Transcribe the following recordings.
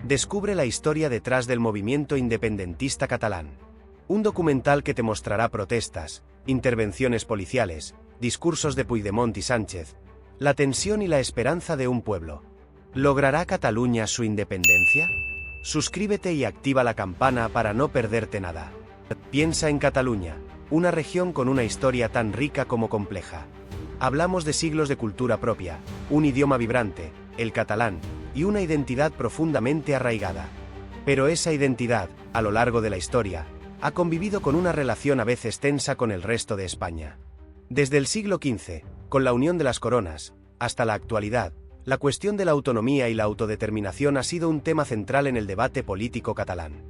Descubre la historia detrás del movimiento independentista catalán. Un documental que te mostrará protestas, intervenciones policiales, discursos de Puigdemont y Sánchez, la tensión y la esperanza de un pueblo. ¿Logrará Cataluña su independencia? Suscríbete y activa la campana para no perderte nada. Piensa en Cataluña, una región con una historia tan rica como compleja. Hablamos de siglos de cultura propia, un idioma vibrante, el catalán, y una identidad profundamente arraigada. Pero esa identidad, a lo largo de la historia, ha convivido con una relación a veces tensa con el resto de España. Desde el siglo XV, con la unión de las coronas, hasta la actualidad, la cuestión de la autonomía y la autodeterminación ha sido un tema central en el debate político catalán.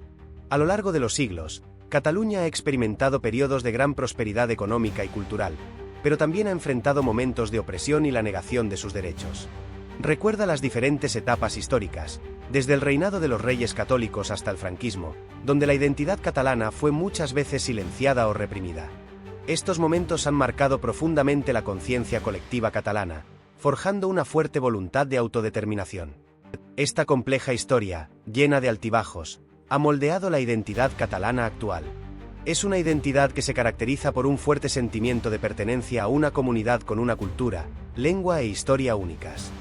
A lo largo de los siglos, Cataluña ha experimentado periodos de gran prosperidad económica y cultural, pero también ha enfrentado momentos de opresión y la negación de sus derechos. Recuerda las diferentes etapas históricas, desde el reinado de los reyes católicos hasta el franquismo, donde la identidad catalana fue muchas veces silenciada o reprimida. Estos momentos han marcado profundamente la conciencia colectiva catalana, forjando una fuerte voluntad de autodeterminación. Esta compleja historia, llena de altibajos, ha moldeado la identidad catalana actual. Es una identidad que se caracteriza por un fuerte sentimiento de pertenencia a una comunidad con una cultura, lengua e historia únicas.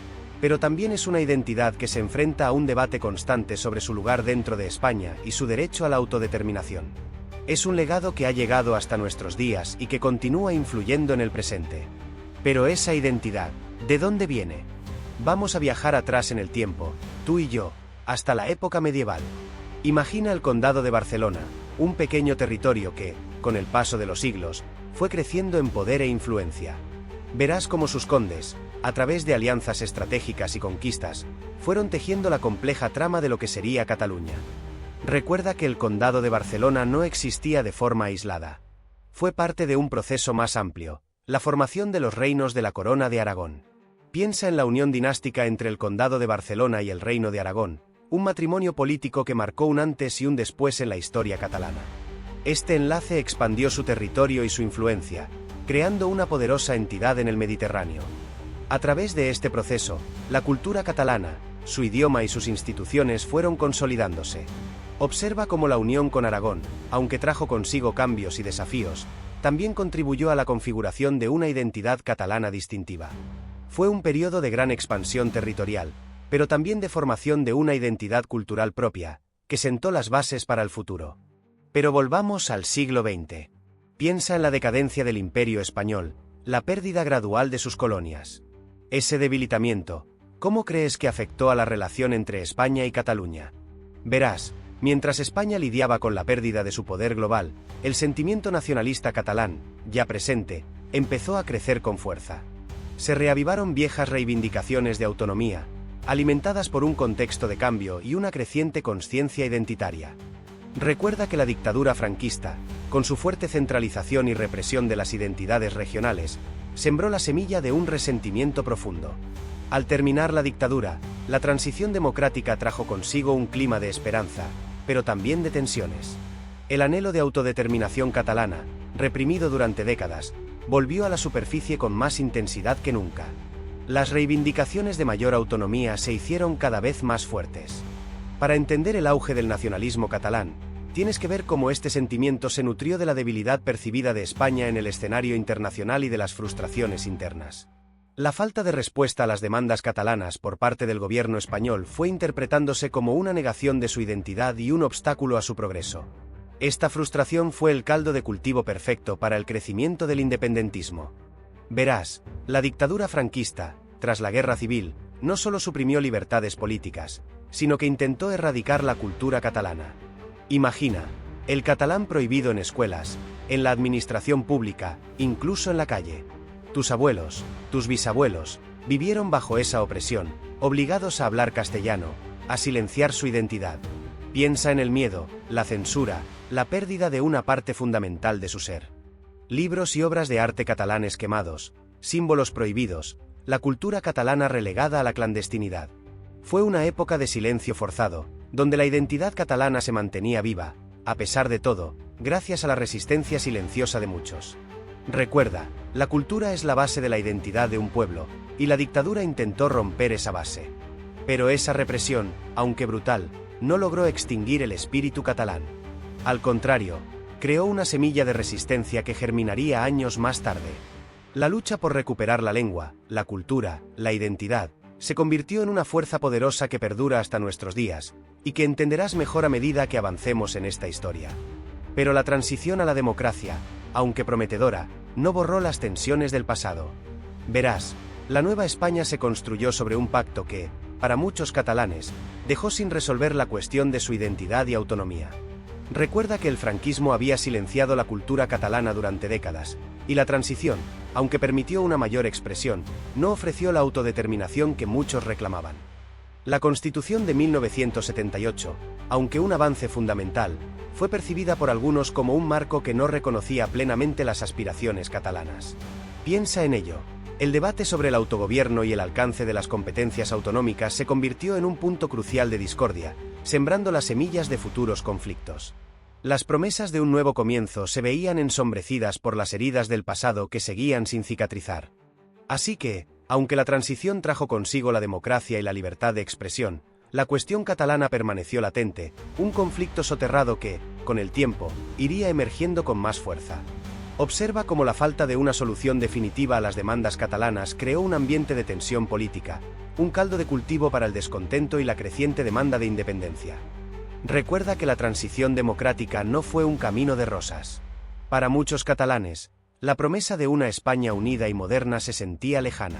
Pero también es una identidad que se enfrenta a un debate constante sobre su lugar dentro de España y su derecho a la autodeterminación. Es un legado que ha llegado hasta nuestros días y que continúa influyendo en el presente. Pero esa identidad, ¿de dónde viene? Vamos a viajar atrás en el tiempo, tú y yo, hasta la época medieval. Imagina el Condado de Barcelona, un pequeño territorio que, con el paso de los siglos, fue creciendo en poder e influencia. Verás cómo sus condes, a través de alianzas estratégicas y conquistas, fueron tejiendo la compleja trama de lo que sería Cataluña. Recuerda que el Condado de Barcelona no existía de forma aislada. Fue parte de un proceso más amplio, la formación de los reinos de la Corona de Aragón. Piensa en la unión dinástica entre el Condado de Barcelona y el Reino de Aragón, un matrimonio político que marcó un antes y un después en la historia catalana. Este enlace expandió su territorio y su influencia, creando una poderosa entidad en el Mediterráneo. A través de este proceso, la cultura catalana, su idioma y sus instituciones fueron consolidándose. Observa cómo la unión con Aragón, aunque trajo consigo cambios y desafíos, también contribuyó a la configuración de una identidad catalana distintiva. Fue un periodo de gran expansión territorial, pero también de formación de una identidad cultural propia, que sentó las bases para el futuro. Pero volvamos al siglo XX. Piensa en la decadencia del Imperio español, la pérdida gradual de sus colonias. Ese debilitamiento, ¿cómo crees que afectó a la relación entre España y Cataluña? Verás, mientras España lidiaba con la pérdida de su poder global, el sentimiento nacionalista catalán, ya presente, empezó a crecer con fuerza. Se reavivaron viejas reivindicaciones de autonomía, alimentadas por un contexto de cambio y una creciente conciencia identitaria. Recuerda que la dictadura franquista, con su fuerte centralización y represión de las identidades regionales, sembró la semilla de un resentimiento profundo. Al terminar la dictadura, la transición democrática trajo consigo un clima de esperanza, pero también de tensiones. El anhelo de autodeterminación catalana, reprimido durante décadas, volvió a la superficie con más intensidad que nunca. Las reivindicaciones de mayor autonomía se hicieron cada vez más fuertes. Para entender el auge del nacionalismo catalán, tienes que ver cómo este sentimiento se nutrió de la debilidad percibida de España en el escenario internacional y de las frustraciones internas. La falta de respuesta a las demandas catalanas por parte del gobierno español fue interpretándose como una negación de su identidad y un obstáculo a su progreso. Esta frustración fue el caldo de cultivo perfecto para el crecimiento del independentismo. Verás, la dictadura franquista, tras la guerra civil, no solo suprimió libertades políticas, sino que intentó erradicar la cultura catalana. Imagina, el catalán prohibido en escuelas, en la administración pública, incluso en la calle. Tus abuelos, tus bisabuelos, vivieron bajo esa opresión, obligados a hablar castellano, a silenciar su identidad. Piensa en el miedo, la censura, la pérdida de una parte fundamental de su ser. Libros y obras de arte catalanes quemados, símbolos prohibidos, la cultura catalana relegada a la clandestinidad. Fue una época de silencio forzado, donde la identidad catalana se mantenía viva, a pesar de todo, gracias a la resistencia silenciosa de muchos. Recuerda, la cultura es la base de la identidad de un pueblo, y la dictadura intentó romper esa base. Pero esa represión, aunque brutal, no logró extinguir el espíritu catalán. Al contrario, creó una semilla de resistencia que germinaría años más tarde. La lucha por recuperar la lengua, la cultura, la identidad, se convirtió en una fuerza poderosa que perdura hasta nuestros días, y que entenderás mejor a medida que avancemos en esta historia. Pero la transición a la democracia, aunque prometedora, no borró las tensiones del pasado. Verás, la Nueva España se construyó sobre un pacto que, para muchos catalanes, dejó sin resolver la cuestión de su identidad y autonomía. Recuerda que el franquismo había silenciado la cultura catalana durante décadas, y la transición, aunque permitió una mayor expresión, no ofreció la autodeterminación que muchos reclamaban. La Constitución de 1978, aunque un avance fundamental, fue percibida por algunos como un marco que no reconocía plenamente las aspiraciones catalanas. Piensa en ello. El debate sobre el autogobierno y el alcance de las competencias autonómicas se convirtió en un punto crucial de discordia, sembrando las semillas de futuros conflictos. Las promesas de un nuevo comienzo se veían ensombrecidas por las heridas del pasado que seguían sin cicatrizar. Así que, aunque la transición trajo consigo la democracia y la libertad de expresión, la cuestión catalana permaneció latente, un conflicto soterrado que, con el tiempo, iría emergiendo con más fuerza. Observa cómo la falta de una solución definitiva a las demandas catalanas creó un ambiente de tensión política, un caldo de cultivo para el descontento y la creciente demanda de independencia. Recuerda que la transición democrática no fue un camino de rosas. Para muchos catalanes, la promesa de una España unida y moderna se sentía lejana.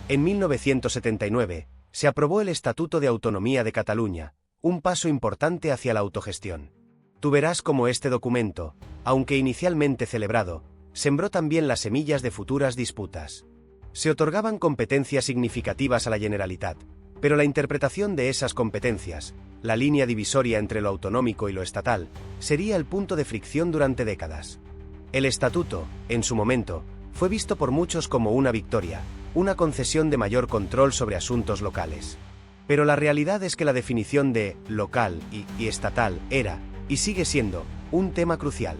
En 1979, se aprobó el Estatuto de Autonomía de Cataluña, un paso importante hacia la autogestión. Tú verás cómo este documento, aunque inicialmente celebrado, sembró también las semillas de futuras disputas. Se otorgaban competencias significativas a la Generalitat, pero la interpretación de esas competencias, la línea divisoria entre lo autonómico y lo estatal, sería el punto de fricción durante décadas. El estatuto, en su momento, fue visto por muchos como una victoria, una concesión de mayor control sobre asuntos locales. Pero la realidad es que la definición de local y estatal era, y sigue siendo, un tema crucial.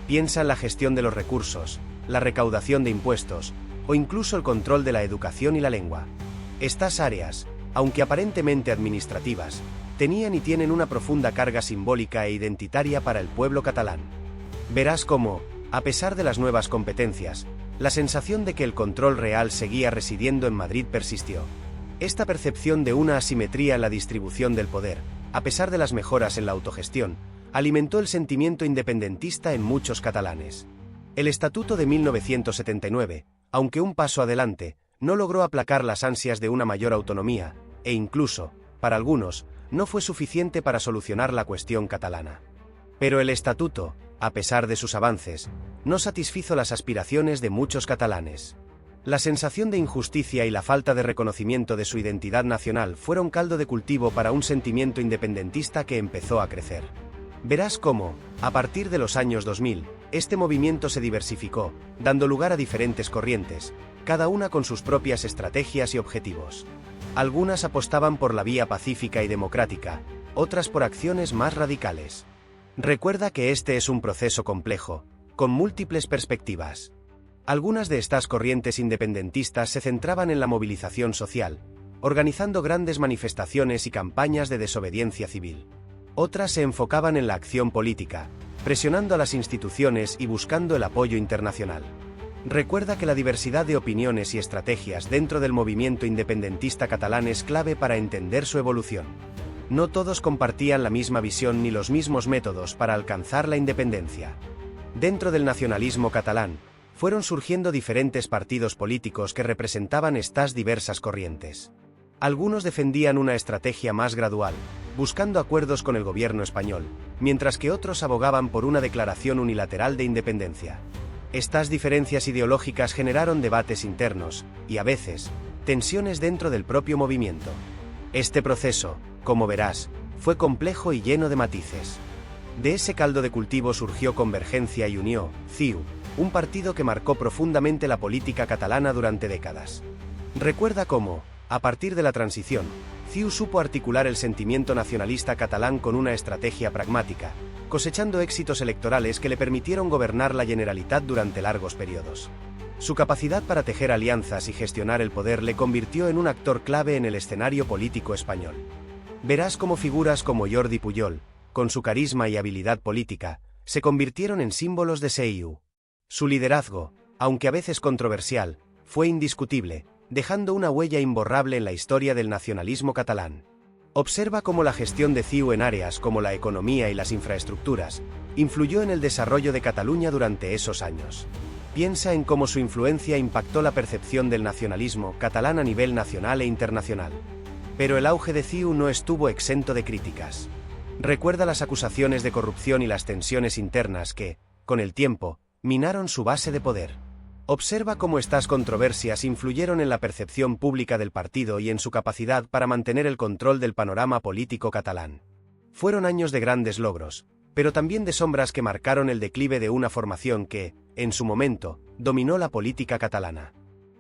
Piensa en la gestión de los recursos, la recaudación de impuestos, o incluso el control de la educación y la lengua. Estas áreas, aunque aparentemente administrativas, tenían y tienen una profunda carga simbólica e identitaria para el pueblo catalán. Verás cómo, a pesar de las nuevas competencias, la sensación de que el control real seguía residiendo en Madrid persistió. Esta percepción de una asimetría en la distribución del poder, a pesar de las mejoras en la autogestión, alimentó el sentimiento independentista en muchos catalanes. El Estatuto de 1979, aunque un paso adelante, no logró aplacar las ansias de una mayor autonomía, e incluso, para algunos, no fue suficiente para solucionar la cuestión catalana. Pero el Estatuto, a pesar de sus avances, no satisfizo las aspiraciones de muchos catalanes. La sensación de injusticia y la falta de reconocimiento de su identidad nacional fueron caldo de cultivo para un sentimiento independentista que empezó a crecer. Verás cómo, a partir de los años 2000, este movimiento se diversificó, dando lugar a diferentes corrientes, cada una con sus propias estrategias y objetivos. Algunas apostaban por la vía pacífica y democrática, otras por acciones más radicales. Recuerda que este es un proceso complejo, con múltiples perspectivas. Algunas de estas corrientes independentistas se centraban en la movilización social, organizando grandes manifestaciones y campañas de desobediencia civil. Otras se enfocaban en la acción política, presionando a las instituciones y buscando el apoyo internacional. Recuerda que la diversidad de opiniones y estrategias dentro del movimiento independentista catalán es clave para entender su evolución. No todos compartían la misma visión ni los mismos métodos para alcanzar la independencia. Dentro del nacionalismo catalán, fueron surgiendo diferentes partidos políticos que representaban estas diversas corrientes. Algunos defendían una estrategia más gradual, buscando acuerdos con el gobierno español, mientras que otros abogaban por una declaración unilateral de independencia. Estas diferencias ideológicas generaron debates internos, y a veces, tensiones dentro del propio movimiento. Este proceso, como verás, fue complejo y lleno de matices. De ese caldo de cultivo surgió Convergencia y Unió, CiU, un partido que marcó profundamente la política catalana durante décadas. Recuerda cómo, a partir de la transición, CiU supo articular el sentimiento nacionalista catalán con una estrategia pragmática, cosechando éxitos electorales que le permitieron gobernar la Generalitat durante largos periodos. Su capacidad para tejer alianzas y gestionar el poder le convirtió en un actor clave en el escenario político español. Verás cómo figuras como Jordi Pujol, con su carisma y habilidad política, se convirtieron en símbolos de CiU. Su liderazgo, aunque a veces controversial, fue indiscutible, dejando una huella imborrable en la historia del nacionalismo catalán. Observa cómo la gestión de CiU en áreas como la economía y las infraestructuras influyó en el desarrollo de Cataluña durante esos años. Piensa en cómo su influencia impactó la percepción del nacionalismo catalán a nivel nacional e internacional. Pero el auge de CiU no estuvo exento de críticas. Recuerda las acusaciones de corrupción y las tensiones internas que, con el tiempo, minaron su base de poder. Observa cómo estas controversias influyeron en la percepción pública del partido y en su capacidad para mantener el control del panorama político catalán. Fueron años de grandes logros, pero también de sombras que marcaron el declive de una formación que, en su momento, dominó la política catalana.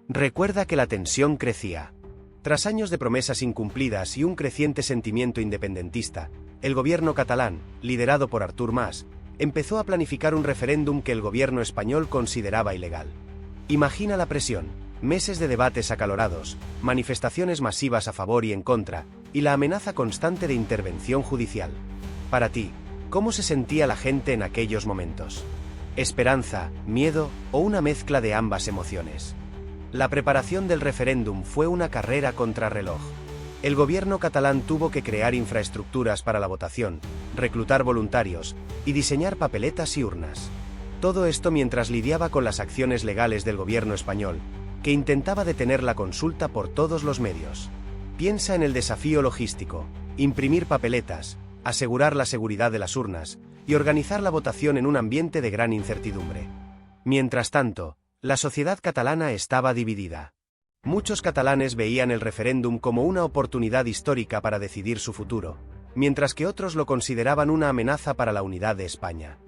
Recuerda que la tensión crecía. Tras años de promesas incumplidas y un creciente sentimiento independentista, el gobierno catalán, liderado por Artur Mas, empezó a planificar un referéndum que el gobierno español consideraba ilegal. Imagina la presión, meses de debates acalorados, manifestaciones masivas a favor y en contra, y la amenaza constante de intervención judicial. Para ti, ¿cómo se sentía la gente en aquellos momentos? ¿Esperanza, miedo o una mezcla de ambas emociones? La preparación del referéndum fue una carrera contrarreloj. El gobierno catalán tuvo que crear infraestructuras para la votación, reclutar voluntarios y diseñar papeletas y urnas. Todo esto mientras lidiaba con las acciones legales del gobierno español, que intentaba detener la consulta por todos los medios. Piensa en el desafío logístico: imprimir papeletas, asegurar la seguridad de las urnas y organizar la votación en un ambiente de gran incertidumbre. Mientras tanto, la sociedad catalana estaba dividida. Muchos catalanes veían el referéndum como una oportunidad histórica para decidir su futuro, mientras que otros lo consideraban una amenaza para la unidad de España.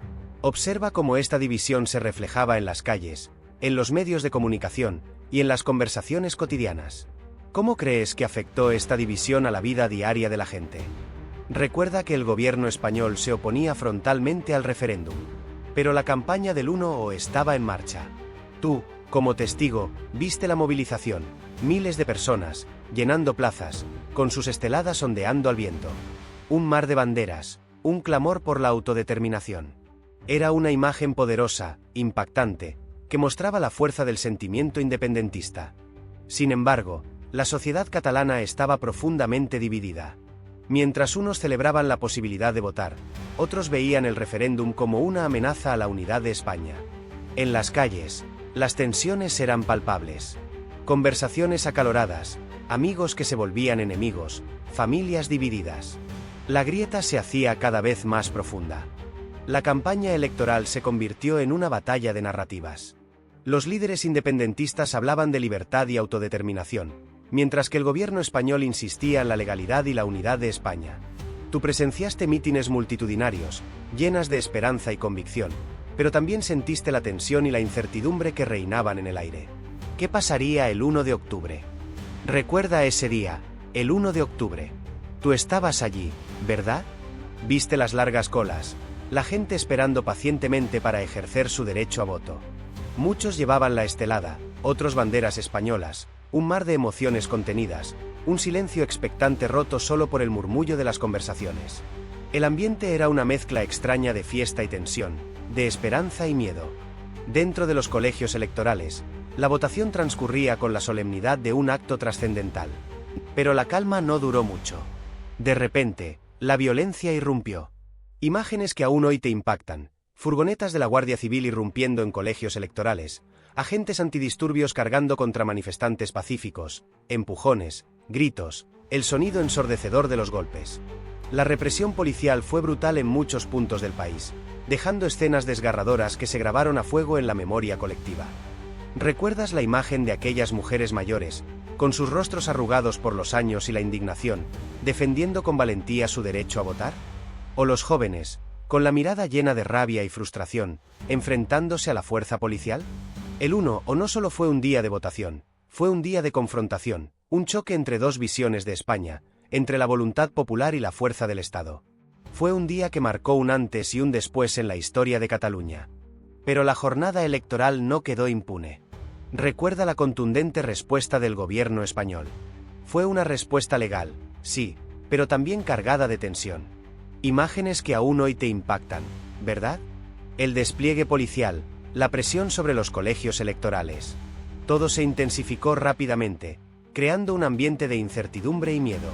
Observa cómo esta división se reflejaba en las calles, en los medios de comunicación y en las conversaciones cotidianas. ¿Cómo crees que afectó esta división a la vida diaria de la gente? Recuerda que el gobierno español se oponía frontalmente al referéndum, pero la campaña del 1O estaba en marcha. Tú, como testigo, viste la movilización, miles de personas, llenando plazas, con sus esteladas ondeando al viento. Un mar de banderas, un clamor por la autodeterminación. Era una imagen poderosa, impactante, que mostraba la fuerza del sentimiento independentista. Sin embargo, la sociedad catalana estaba profundamente dividida. Mientras unos celebraban la posibilidad de votar, otros veían el referéndum como una amenaza a la unidad de España. En las calles, las tensiones eran palpables. Conversaciones acaloradas, amigos que se volvían enemigos, familias divididas. La grieta se hacía cada vez más profunda. La campaña electoral se convirtió en una batalla de narrativas. Los líderes independentistas hablaban de libertad y autodeterminación, mientras que el gobierno español insistía en la legalidad y la unidad de España. Tú presenciaste mítines multitudinarios, llenas de esperanza y convicción, pero también sentiste la tensión y la incertidumbre que reinaban en el aire. ¿Qué pasaría el 1 de octubre? Recuerda ese día, el 1 de octubre. Tú estabas allí, ¿verdad? Viste las largas colas, la gente esperando pacientemente para ejercer su derecho a voto. Muchos llevaban la estelada, otros banderas españolas, un mar de emociones contenidas, un silencio expectante roto solo por el murmullo de las conversaciones. El ambiente era una mezcla extraña de fiesta y tensión, de esperanza y miedo. Dentro de los colegios electorales, la votación transcurría con la solemnidad de un acto trascendental. Pero la calma no duró mucho. De repente, la violencia irrumpió. Imágenes que aún hoy te impactan: furgonetas de la Guardia Civil irrumpiendo en colegios electorales, agentes antidisturbios cargando contra manifestantes pacíficos, empujones, gritos, el sonido ensordecedor de los golpes. La represión policial fue brutal en muchos puntos del país, dejando escenas desgarradoras que se grabaron a fuego en la memoria colectiva. ¿Recuerdas la imagen de aquellas mujeres mayores, con sus rostros arrugados por los años y la indignación, defendiendo con valentía su derecho a votar? ¿O los jóvenes, con la mirada llena de rabia y frustración, enfrentándose a la fuerza policial? El 1O no solo fue un día de votación, fue un día de confrontación, un choque entre dos visiones de España, entre la voluntad popular y la fuerza del Estado. Fue un día que marcó un antes y un después en la historia de Cataluña. Pero la jornada electoral no quedó impune. Recuerda la contundente respuesta del gobierno español. Fue una respuesta legal, sí, pero también cargada de tensión. Imágenes que aún hoy te impactan, ¿verdad? El despliegue policial, la presión sobre los colegios electorales. Todo se intensificó rápidamente, creando un ambiente de incertidumbre y miedo.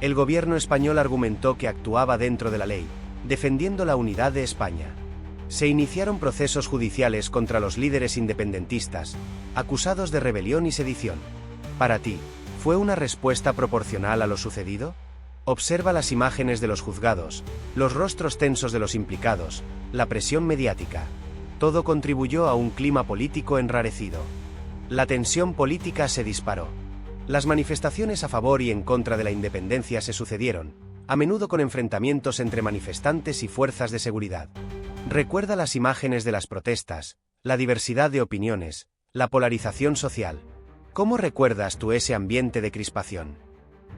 El gobierno español argumentó que actuaba dentro de la ley, defendiendo la unidad de España. Se iniciaron procesos judiciales contra los líderes independentistas, acusados de rebelión y sedición. Para ti, ¿fue una respuesta proporcional a lo sucedido? Observa las imágenes de los juzgados, los rostros tensos de los implicados, la presión mediática. Todo contribuyó a un clima político enrarecido. La tensión política se disparó. Las manifestaciones a favor y en contra de la independencia se sucedieron, a menudo con enfrentamientos entre manifestantes y fuerzas de seguridad. Recuerda las imágenes de las protestas, la diversidad de opiniones, la polarización social. ¿Cómo recuerdas tú ese ambiente de crispación?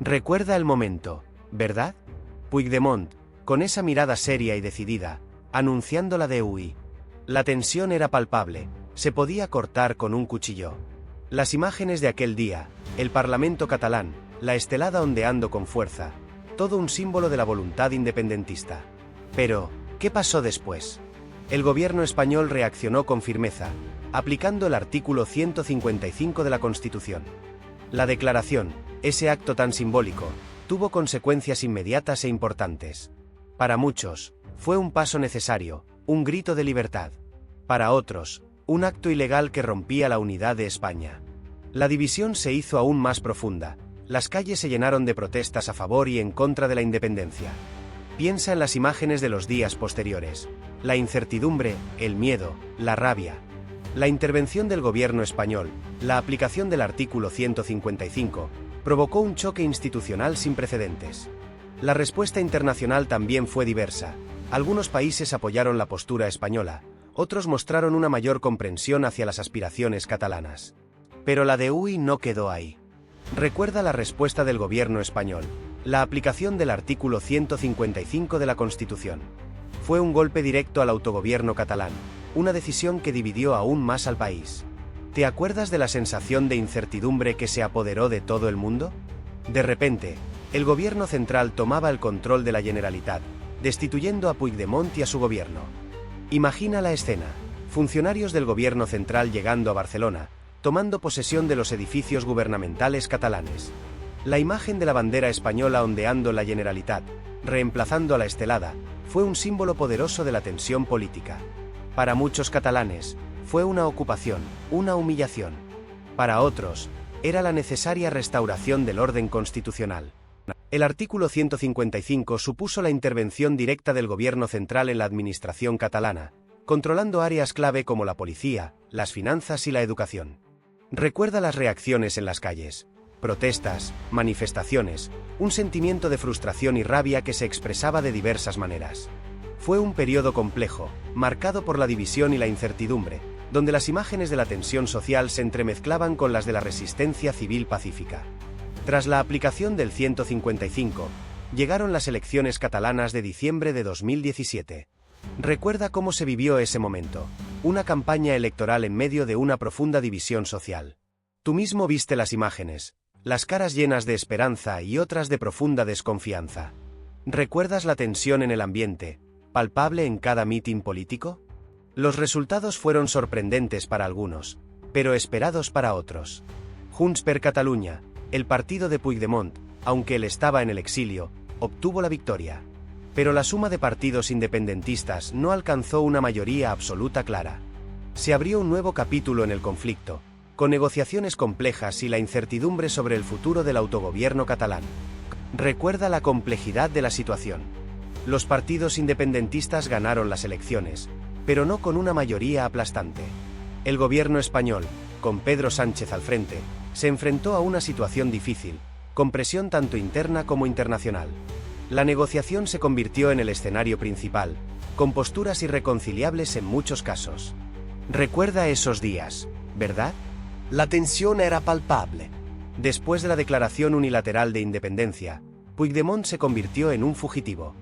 Recuerda el momento, ¿verdad? Puigdemont, con esa mirada seria y decidida, anunciando la DUI. La tensión era palpable, se podía cortar con un cuchillo. Las imágenes de aquel día, el Parlamento catalán, la estelada ondeando con fuerza, todo un símbolo de la voluntad independentista. Pero, ¿qué pasó después? El gobierno español reaccionó con firmeza, aplicando el artículo 155 de la Constitución. La declaración, ese acto tan simbólico, tuvo consecuencias inmediatas e importantes. Para muchos, fue un paso necesario, un grito de libertad. Para otros, un acto ilegal que rompía la unidad de España. La división se hizo aún más profunda, las calles se llenaron de protestas a favor y en contra de la independencia. Piensa en las imágenes de los días posteriores, la incertidumbre, el miedo, la rabia. La intervención del gobierno español, la aplicación del artículo 155, provocó un choque institucional sin precedentes. La respuesta internacional también fue diversa. Algunos países apoyaron la postura española, otros mostraron una mayor comprensión hacia las aspiraciones catalanas. Pero la DUI no quedó ahí. Recuerda la respuesta del gobierno español, la aplicación del artículo 155 de la Constitución. Fue un golpe directo al autogobierno catalán, una decisión que dividió aún más al país. ¿Te acuerdas de la sensación de incertidumbre que se apoderó de todo el mundo? De repente, el gobierno central tomaba el control de la Generalitat, destituyendo a Puigdemont y a su gobierno. Imagina la escena, funcionarios del gobierno central llegando a Barcelona, tomando posesión de los edificios gubernamentales catalanes. La imagen de la bandera española ondeando la Generalitat, reemplazando a la estelada, fue un símbolo poderoso de la tensión política. Para muchos catalanes, fue una ocupación, una humillación. Para otros, era la necesaria restauración del orden constitucional. El artículo 155 supuso la intervención directa del gobierno central en la administración catalana, controlando áreas clave como la policía, las finanzas y la educación. Recuerda las reacciones en las calles. Protestas, manifestaciones, un sentimiento de frustración y rabia que se expresaba de diversas maneras. Fue un periodo complejo, marcado por la división y la incertidumbre, donde las imágenes de la tensión social se entremezclaban con las de la resistencia civil pacífica. Tras la aplicación del 155, llegaron las elecciones catalanas de diciembre de 2017. Recuerda cómo se vivió ese momento, una campaña electoral en medio de una profunda división social. Tú mismo viste las imágenes, las caras llenas de esperanza y otras de profunda desconfianza. ¿Recuerdas la tensión en el ambiente, palpable en cada mitin político? Los resultados fueron sorprendentes para algunos, pero esperados para otros. Junts per Catalunya, el partido de Puigdemont, aunque él estaba en el exilio, obtuvo la victoria. Pero la suma de partidos independentistas no alcanzó una mayoría absoluta clara. Se abrió un nuevo capítulo en el conflicto, con negociaciones complejas y la incertidumbre sobre el futuro del autogobierno catalán. Recuerda la complejidad de la situación. Los partidos independentistas ganaron las elecciones, pero no con una mayoría aplastante. El gobierno español, con Pedro Sánchez al frente, se enfrentó a una situación difícil, con presión tanto interna como internacional. La negociación se convirtió en el escenario principal, con posturas irreconciliables en muchos casos. Recuerda esos días, ¿verdad? La tensión era palpable. Después de la declaración unilateral de independencia, Puigdemont se convirtió en un fugitivo.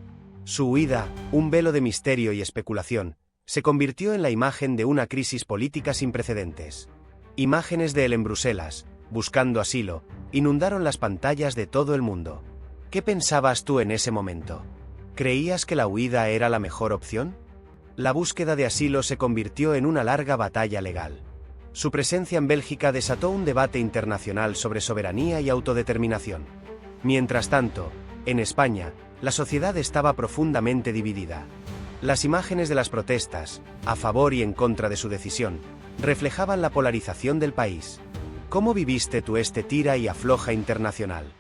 Su huida, un velo de misterio y especulación, se convirtió en la imagen de una crisis política sin precedentes. Imágenes de él en Bruselas, buscando asilo, inundaron las pantallas de todo el mundo. ¿Qué pensabas tú en ese momento? ¿Creías que la huida era la mejor opción? La búsqueda de asilo se convirtió en una larga batalla legal. Su presencia en Bélgica desató un debate internacional sobre soberanía y autodeterminación. Mientras tanto, en España, la sociedad estaba profundamente dividida. Las imágenes de las protestas, a favor y en contra de su decisión, reflejaban la polarización del país. ¿Cómo viviste tú este tira y afloja internacional?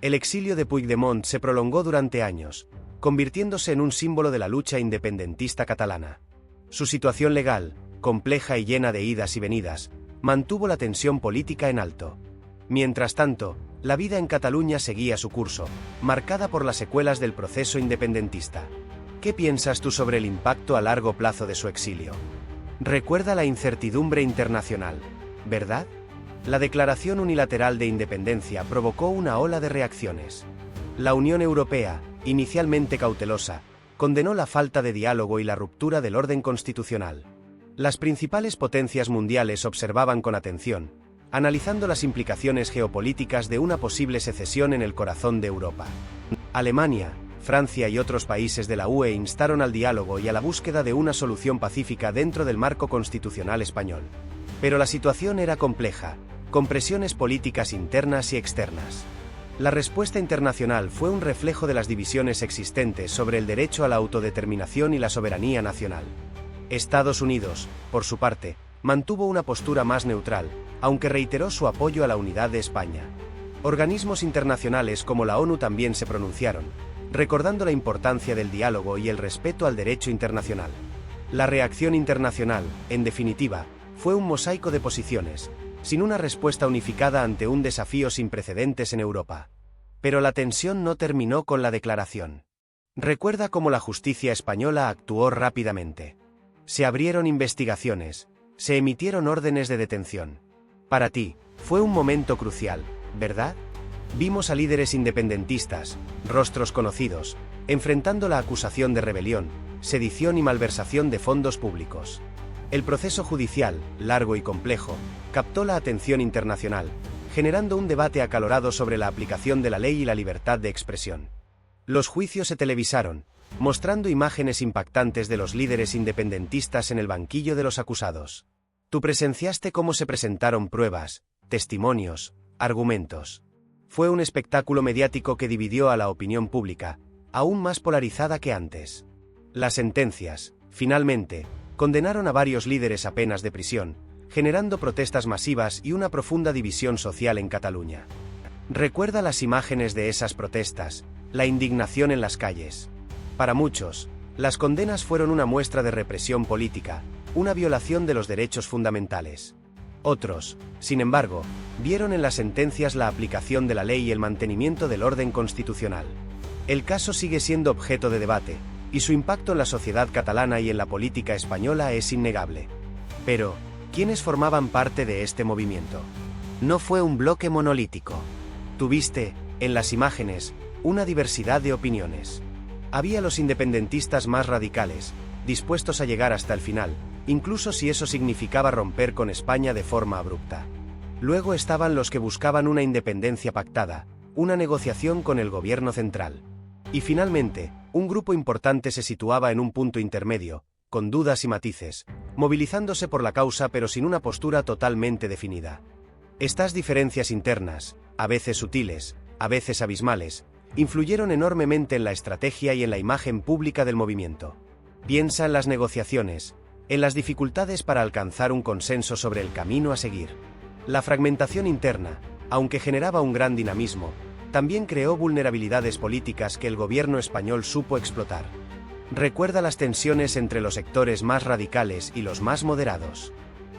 El exilio de Puigdemont se prolongó durante años, convirtiéndose en un símbolo de la lucha independentista catalana. Su situación legal, compleja y llena de idas y venidas, mantuvo la tensión política en alto. Mientras tanto, la vida en Cataluña seguía su curso, marcada por las secuelas del proceso independentista. ¿Qué piensas tú sobre el impacto a largo plazo de su exilio? Recuerda la incertidumbre internacional, ¿verdad? La declaración unilateral de independencia provocó una ola de reacciones. La Unión Europea, inicialmente cautelosa, condenó la falta de diálogo y la ruptura del orden constitucional. Las principales potencias mundiales observaban con atención, analizando las implicaciones geopolíticas de una posible secesión en el corazón de Europa. Alemania, Francia y otros países de la UE instaron al diálogo y a la búsqueda de una solución pacífica dentro del marco constitucional español. Pero la situación era compleja, con presiones políticas internas y externas. La respuesta internacional fue un reflejo de las divisiones existentes sobre el derecho a la autodeterminación y la soberanía nacional. Estados Unidos, por su parte, mantuvo una postura más neutral, aunque reiteró su apoyo a la unidad de España. Organismos internacionales como la ONU también se pronunciaron, recordando la importancia del diálogo y el respeto al derecho internacional. La reacción internacional, en definitiva, fue un mosaico de posiciones, sin una respuesta unificada ante un desafío sin precedentes en Europa. Pero la tensión no terminó con la declaración. Recuerda cómo la justicia española actuó rápidamente. Se abrieron investigaciones, se emitieron órdenes de detención. Para ti, fue un momento crucial, ¿verdad? Vimos a líderes independentistas, rostros conocidos, enfrentando la acusación de rebelión, sedición y malversación de fondos públicos. El proceso judicial, largo y complejo, captó la atención internacional, generando un debate acalorado sobre la aplicación de la ley y la libertad de expresión. Los juicios se televisaron, mostrando imágenes impactantes de los líderes independentistas en el banquillo de los acusados. Tú presenciaste cómo se presentaron pruebas, testimonios, argumentos. Fue un espectáculo mediático que dividió a la opinión pública, aún más polarizada que antes. Las sentencias, finalmente, condenaron a varios líderes a penas de prisión, generando protestas masivas y una profunda división social en Cataluña. Recuerda las imágenes de esas protestas, la indignación en las calles. Para muchos, las condenas fueron una muestra de represión política, una violación de los derechos fundamentales. Otros, sin embargo, vieron en las sentencias la aplicación de la ley y el mantenimiento del orden constitucional. El caso sigue siendo objeto de debate, y su impacto en la sociedad catalana y en la política española es innegable. Pero, ¿quiénes formaban parte de este movimiento? No fue un bloque monolítico. Tuviste, en las imágenes, una diversidad de opiniones. Había los independentistas más radicales, dispuestos a llegar hasta el final, incluso si eso significaba romper con España de forma abrupta. Luego estaban los que buscaban una independencia pactada, una negociación con el gobierno central. Y finalmente, un grupo importante se situaba en un punto intermedio, con dudas y matices, movilizándose por la causa pero sin una postura totalmente definida. Estas diferencias internas, a veces sutiles, a veces abismales, influyeron enormemente en la estrategia y en la imagen pública del movimiento. Piensa en las negociaciones, en las dificultades para alcanzar un consenso sobre el camino a seguir. La fragmentación interna, aunque generaba un gran dinamismo, también creó vulnerabilidades políticas que el gobierno español supo explotar. Recuerda las tensiones entre los sectores más radicales y los más moderados.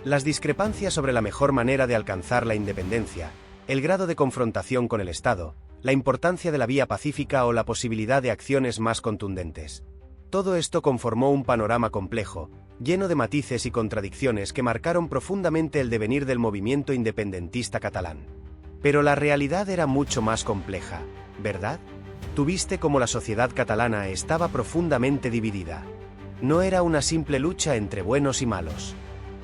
Las discrepancias sobre la mejor manera de alcanzar la independencia, el grado de confrontación con el Estado, la importancia de la vía pacífica o la posibilidad de acciones más contundentes. Todo esto conformó un panorama complejo, lleno de matices y contradicciones que marcaron profundamente el devenir del movimiento independentista catalán. Pero la realidad era mucho más compleja, ¿verdad? Tuviste cómo la sociedad catalana estaba profundamente dividida. No era una simple lucha entre buenos y malos.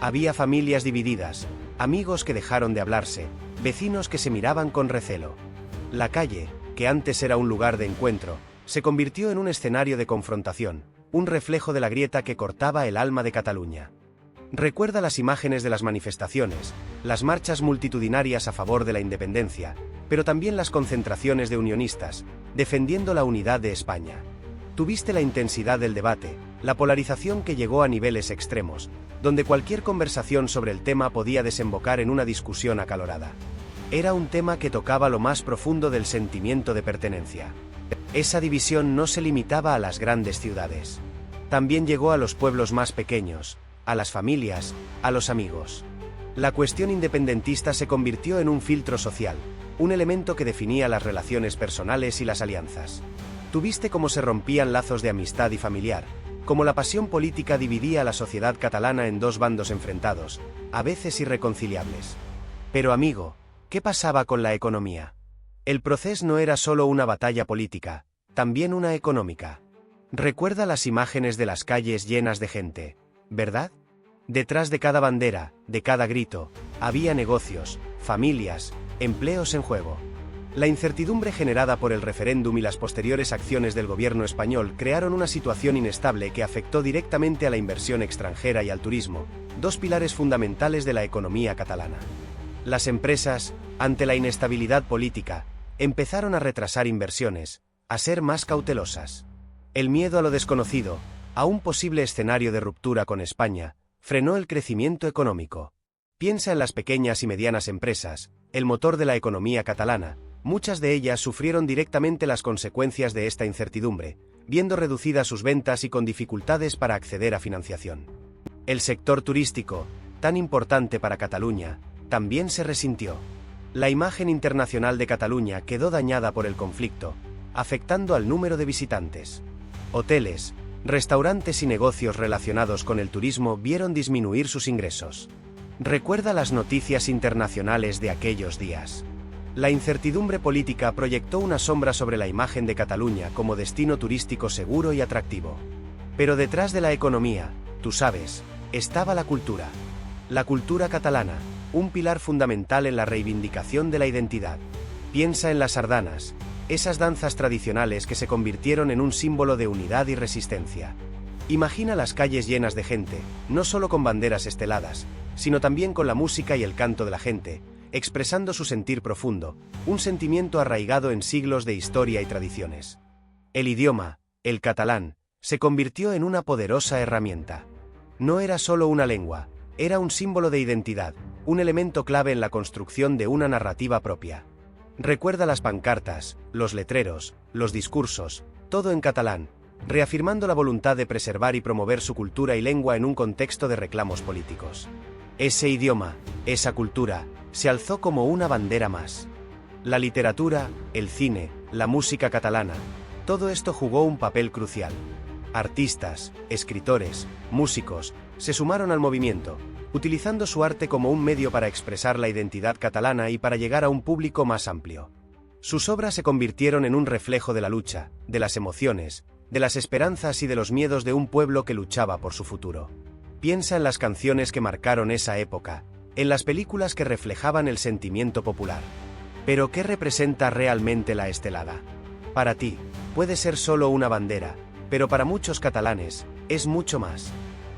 Había familias divididas, amigos que dejaron de hablarse, vecinos que se miraban con recelo. La calle, que antes era un lugar de encuentro, se convirtió en un escenario de confrontación, un reflejo de la grieta que cortaba el alma de Cataluña. Recuerda las imágenes de las manifestaciones, las marchas multitudinarias a favor de la independencia, pero también las concentraciones de unionistas, defendiendo la unidad de España. Tuviste la intensidad del debate, la polarización que llegó a niveles extremos, donde cualquier conversación sobre el tema podía desembocar en una discusión acalorada. Era un tema que tocaba lo más profundo del sentimiento de pertenencia. Esa división no se limitaba a las grandes ciudades. También llegó a los pueblos más pequeños, a las familias, a los amigos. La cuestión independentista se convirtió en un filtro social, un elemento que definía las relaciones personales y las alianzas. Tuviste cómo se rompían lazos de amistad y familiar, cómo la pasión política dividía a la sociedad catalana en dos bandos enfrentados, a veces irreconciliables. Pero amigo, ¿qué pasaba con la economía? El proceso no era solo una batalla política, también una económica. Recuerda las imágenes de las calles llenas de gente, ¿verdad? Detrás de cada bandera, de cada grito, había negocios, familias, empleos en juego. La incertidumbre generada por el referéndum y las posteriores acciones del gobierno español crearon una situación inestable que afectó directamente a la inversión extranjera y al turismo, dos pilares fundamentales de la economía catalana. Las empresas, ante la inestabilidad política, empezaron a retrasar inversiones, a ser más cautelosas. El miedo a lo desconocido, a un posible escenario de ruptura con España, frenó el crecimiento económico. Piensa en las pequeñas y medianas empresas, el motor de la economía catalana. Muchas de ellas sufrieron directamente las consecuencias de esta incertidumbre, viendo reducidas sus ventas y con dificultades para acceder a financiación. El sector turístico, tan importante para Cataluña, también se resintió. La imagen internacional de Cataluña quedó dañada por el conflicto, afectando al número de visitantes. Hoteles, restaurantes y negocios relacionados con el turismo vieron disminuir sus ingresos. Recuerda las noticias internacionales de aquellos días. La incertidumbre política proyectó una sombra sobre la imagen de Cataluña como destino turístico seguro y atractivo. Pero detrás de la economía, tú sabes, estaba la cultura. La cultura catalana, un pilar fundamental en la reivindicación de la identidad. Piensa en las sardanas, esas danzas tradicionales que se convirtieron en un símbolo de unidad y resistencia. Imagina las calles llenas de gente, no solo con banderas esteladas, sino también con la música y el canto de la gente, expresando su sentir profundo, un sentimiento arraigado en siglos de historia y tradiciones. El idioma, el catalán, se convirtió en una poderosa herramienta. No era solo una lengua, era un símbolo de identidad, un elemento clave en la construcción de una narrativa propia. Recuerda las pancartas, los letreros, los discursos, todo en catalán, reafirmando la voluntad de preservar y promover su cultura y lengua en un contexto de reclamos políticos. Ese idioma, esa cultura, se alzó como una bandera más. La literatura, el cine, la música catalana, todo esto jugó un papel crucial. Artistas, escritores, músicos, se sumaron al movimiento, utilizando su arte como un medio para expresar la identidad catalana y para llegar a un público más amplio. Sus obras se convirtieron en un reflejo de la lucha, de las emociones, de las esperanzas y de los miedos de un pueblo que luchaba por su futuro. Piensa en las canciones que marcaron esa época, en las películas que reflejaban el sentimiento popular. Pero ¿qué representa realmente la estelada? Para ti, puede ser solo una bandera, pero para muchos catalanes, es mucho más.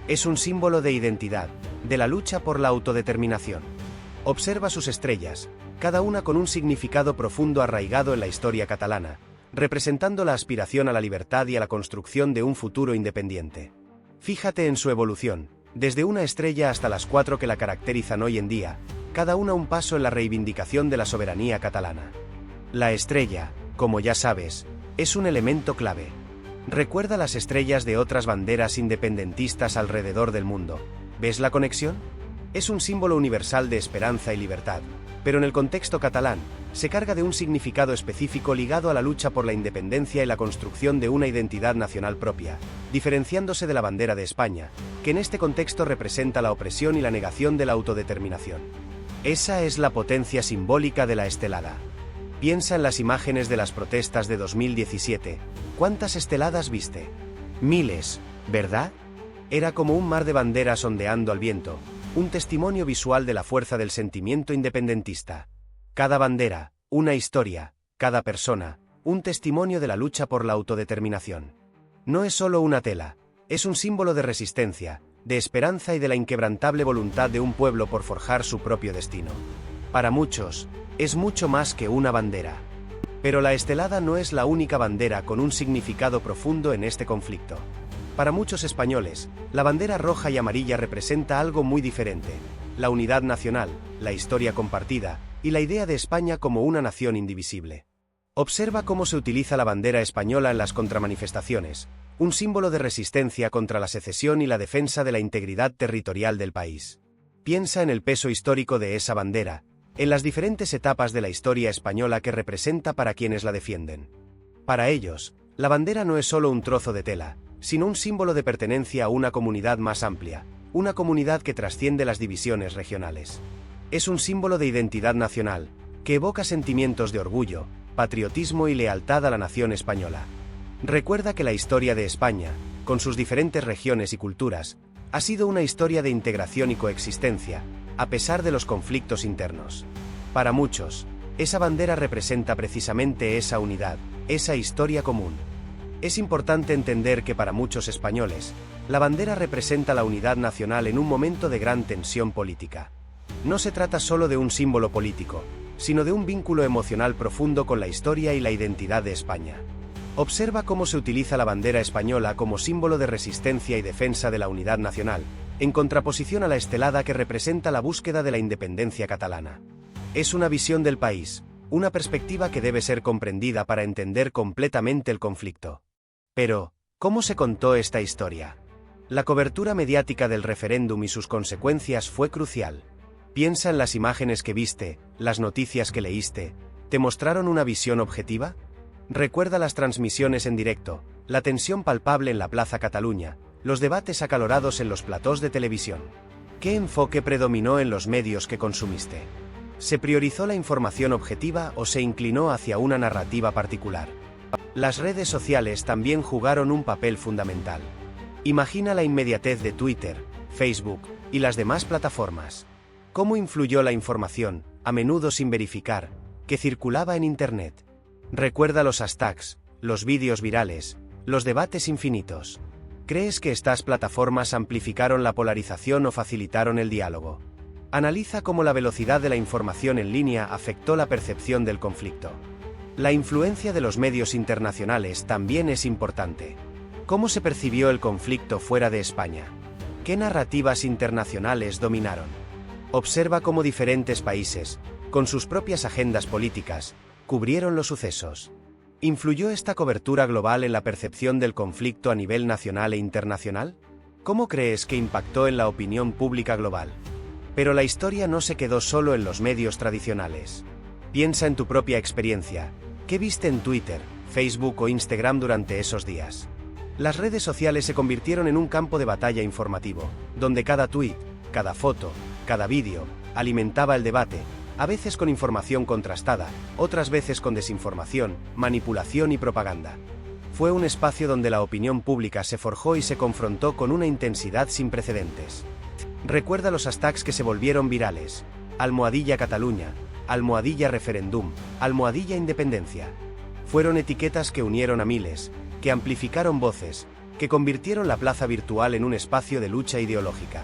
Es un símbolo de identidad, de la lucha por la autodeterminación. Observa sus estrellas, cada una con un significado profundo arraigado en la historia catalana, representando la aspiración a la libertad y a la construcción de un futuro independiente. Fíjate en su evolución, desde una estrella hasta las 4 que la caracterizan hoy en día, cada una un paso en la reivindicación de la soberanía catalana. La estrella, como ya sabes, es un elemento clave. Recuerda las estrellas de otras banderas independentistas alrededor del mundo. ¿Ves la conexión? Es un símbolo universal de esperanza y libertad, pero en el contexto catalán, se carga de un significado específico ligado a la lucha por la independencia y la construcción de una identidad nacional propia, diferenciándose de la bandera de España, que en este contexto representa la opresión y la negación de la autodeterminación. Esa es la potencia simbólica de la estelada. Piensa en las imágenes de las protestas de 2017. ¿Cuántas esteladas viste? Miles, ¿verdad? Era como un mar de banderas ondeando al viento, un testimonio visual de la fuerza del sentimiento independentista. Cada bandera, una historia, cada persona, un testimonio de la lucha por la autodeterminación. No es solo una tela, es un símbolo de resistencia, de esperanza y de la inquebrantable voluntad de un pueblo por forjar su propio destino. Para muchos, es mucho más que una bandera. Pero la estelada no es la única bandera con un significado profundo en este conflicto. Para muchos españoles, la bandera roja y amarilla representa algo muy diferente: la unidad nacional, la historia compartida, y la idea de España como una nación indivisible. Observa cómo se utiliza la bandera española en las contramanifestaciones, un símbolo de resistencia contra la secesión y la defensa de la integridad territorial del país. Piensa en el peso histórico de esa bandera, en las diferentes etapas de la historia española que representa para quienes la defienden. Para ellos, la bandera no es solo un trozo de tela, sino un símbolo de pertenencia a una comunidad más amplia, una comunidad que trasciende las divisiones regionales. Es un símbolo de identidad nacional, que evoca sentimientos de orgullo, patriotismo y lealtad a la nación española. Recuerda que la historia de España, con sus diferentes regiones y culturas, ha sido una historia de integración y coexistencia, a pesar de los conflictos internos. Para muchos, esa bandera representa precisamente esa unidad, esa historia común. Es importante entender que para muchos españoles, la bandera representa la unidad nacional en un momento de gran tensión política. No se trata solo de un símbolo político, sino de un vínculo emocional profundo con la historia y la identidad de España. Observa cómo se utiliza la bandera española como símbolo de resistencia y defensa de la unidad nacional, en contraposición a la estelada que representa la búsqueda de la independencia catalana. Es una visión del país, una perspectiva que debe ser comprendida para entender completamente el conflicto. Pero, ¿cómo se contó esta historia? La cobertura mediática del referéndum y sus consecuencias fue crucial. Piensa en las imágenes que viste, las noticias que leíste. ¿Te mostraron una visión objetiva? Recuerda las transmisiones en directo, la tensión palpable en la Plaza Cataluña, los debates acalorados en los platós de televisión. ¿Qué enfoque predominó en los medios que consumiste? ¿Se priorizó la información objetiva o se inclinó hacia una narrativa particular? Las redes sociales también jugaron un papel fundamental. Imagina la inmediatez de Twitter, Facebook y las demás plataformas. ¿Cómo influyó la información, a menudo sin verificar, que circulaba en Internet? Recuerda los hashtags, los vídeos virales, los debates infinitos. ¿Crees que estas plataformas amplificaron la polarización o facilitaron el diálogo? Analiza cómo la velocidad de la información en línea afectó la percepción del conflicto. La influencia de los medios internacionales también es importante. ¿Cómo se percibió el conflicto fuera de España? ¿Qué narrativas internacionales dominaron? Observa cómo diferentes países, con sus propias agendas políticas, cubrieron los sucesos. ¿Influyó esta cobertura global en la percepción del conflicto a nivel nacional e internacional? ¿Cómo crees que impactó en la opinión pública global? Pero la historia no se quedó solo en los medios tradicionales. Piensa en tu propia experiencia. ¿Qué viste en Twitter, Facebook o Instagram durante esos días? Las redes sociales se convirtieron en un campo de batalla informativo, donde cada tuit, cada foto, cada vídeo, alimentaba el debate, a veces con información contrastada, otras veces con desinformación, manipulación y propaganda. Fue un espacio donde la opinión pública se forjó y se confrontó con una intensidad sin precedentes. Recuerda los hashtags que se volvieron virales: almohadilla Cataluña, almohadilla referéndum, almohadilla independencia. Fueron etiquetas que unieron a miles, que amplificaron voces, que convirtieron la plaza virtual en un espacio de lucha ideológica.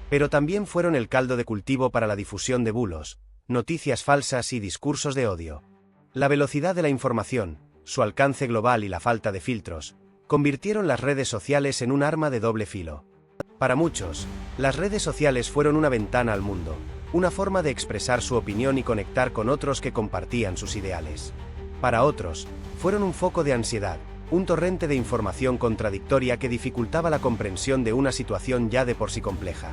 Pero también fueron el caldo de cultivo para la difusión de bulos, noticias falsas y discursos de odio. La velocidad de la información, su alcance global y la falta de filtros, convirtieron las redes sociales en un arma de doble filo. Para muchos, las redes sociales fueron una ventana al mundo, una forma de expresar su opinión y conectar con otros que compartían sus ideales. Para otros, fueron un foco de ansiedad, un torrente de información contradictoria que dificultaba la comprensión de una situación ya de por sí compleja.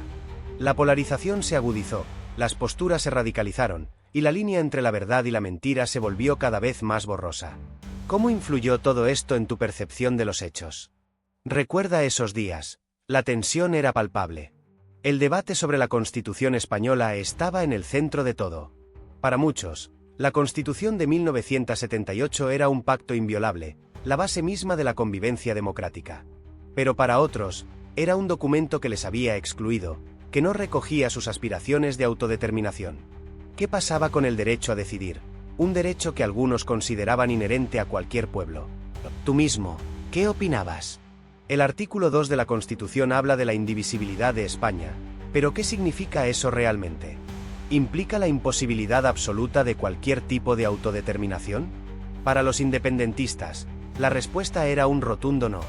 La polarización se agudizó, las posturas se radicalizaron, y la línea entre la verdad y la mentira se volvió cada vez más borrosa. ¿Cómo influyó todo esto en tu percepción de los hechos? Recuerda esos días. La tensión era palpable. El debate sobre la Constitución española estaba en el centro de todo. Para muchos, la Constitución de 1978 era un pacto inviolable, la base misma de la convivencia democrática. Pero para otros, era un documento que les había excluido, que no recogía sus aspiraciones de autodeterminación. ¿Qué pasaba con el derecho a decidir? Un derecho que algunos consideraban inherente a cualquier pueblo. Tú mismo, ¿qué opinabas? El artículo 2 de la Constitución habla de la indivisibilidad de España, pero ¿qué significa eso realmente? ¿Implica la imposibilidad absoluta de cualquier tipo de autodeterminación? Para los independentistas, la respuesta era un rotundo no.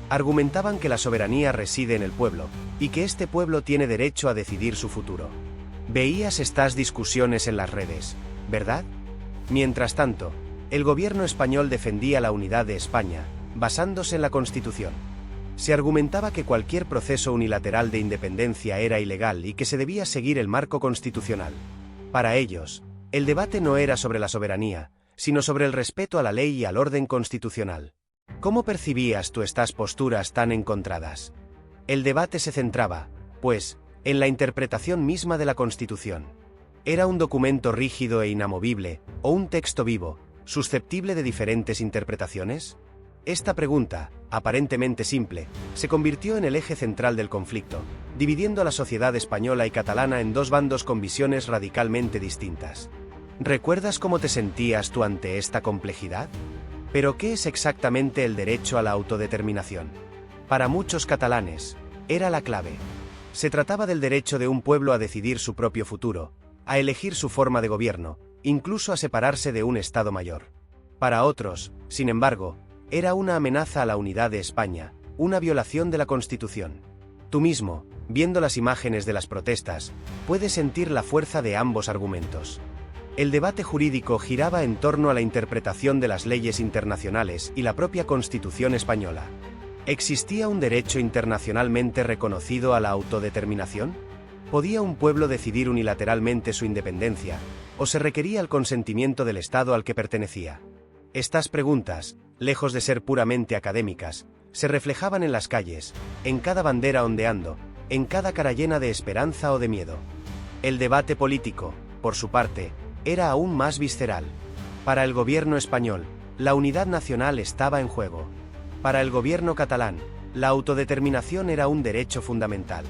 Argumentaban que la soberanía reside en el pueblo, y que este pueblo tiene derecho a decidir su futuro. Veías estas discusiones en las redes, ¿verdad? Mientras tanto, el gobierno español defendía la unidad de España, basándose en la Constitución. Se argumentaba que cualquier proceso unilateral de independencia era ilegal y que se debía seguir el marco constitucional. Para ellos, el debate no era sobre la soberanía, sino sobre el respeto a la ley y al orden constitucional. ¿Cómo percibías tú estas posturas tan encontradas? El debate se centraba, pues, en la interpretación misma de la Constitución. ¿Era un documento rígido e inamovible, o un texto vivo, susceptible de diferentes interpretaciones? Esta pregunta, aparentemente simple, se convirtió en el eje central del conflicto, dividiendo a la sociedad española y catalana en dos bandos con visiones radicalmente distintas. ¿Recuerdas cómo te sentías tú ante esta complejidad? ¿Pero qué es exactamente el derecho a la autodeterminación? Para muchos catalanes, era la clave. Se trataba del derecho de un pueblo a decidir su propio futuro, a elegir su forma de gobierno, incluso a separarse de un Estado mayor. Para otros, sin embargo, era una amenaza a la unidad de España, una violación de la Constitución. Tú mismo, viendo las imágenes de las protestas, puedes sentir la fuerza de ambos argumentos. El debate jurídico giraba en torno a la interpretación de las leyes internacionales y la propia Constitución española. ¿Existía un derecho internacionalmente reconocido a la autodeterminación? ¿Podía un pueblo decidir unilateralmente su independencia, o se requería el consentimiento del Estado al que pertenecía? Estas preguntas, lejos de ser puramente académicas, se reflejaban en las calles, en cada bandera ondeando, en cada cara llena de esperanza o de miedo. El debate político, por su parte, era aún más visceral. Para el gobierno español, la unidad nacional estaba en juego. Para el gobierno catalán, la autodeterminación era un derecho fundamental.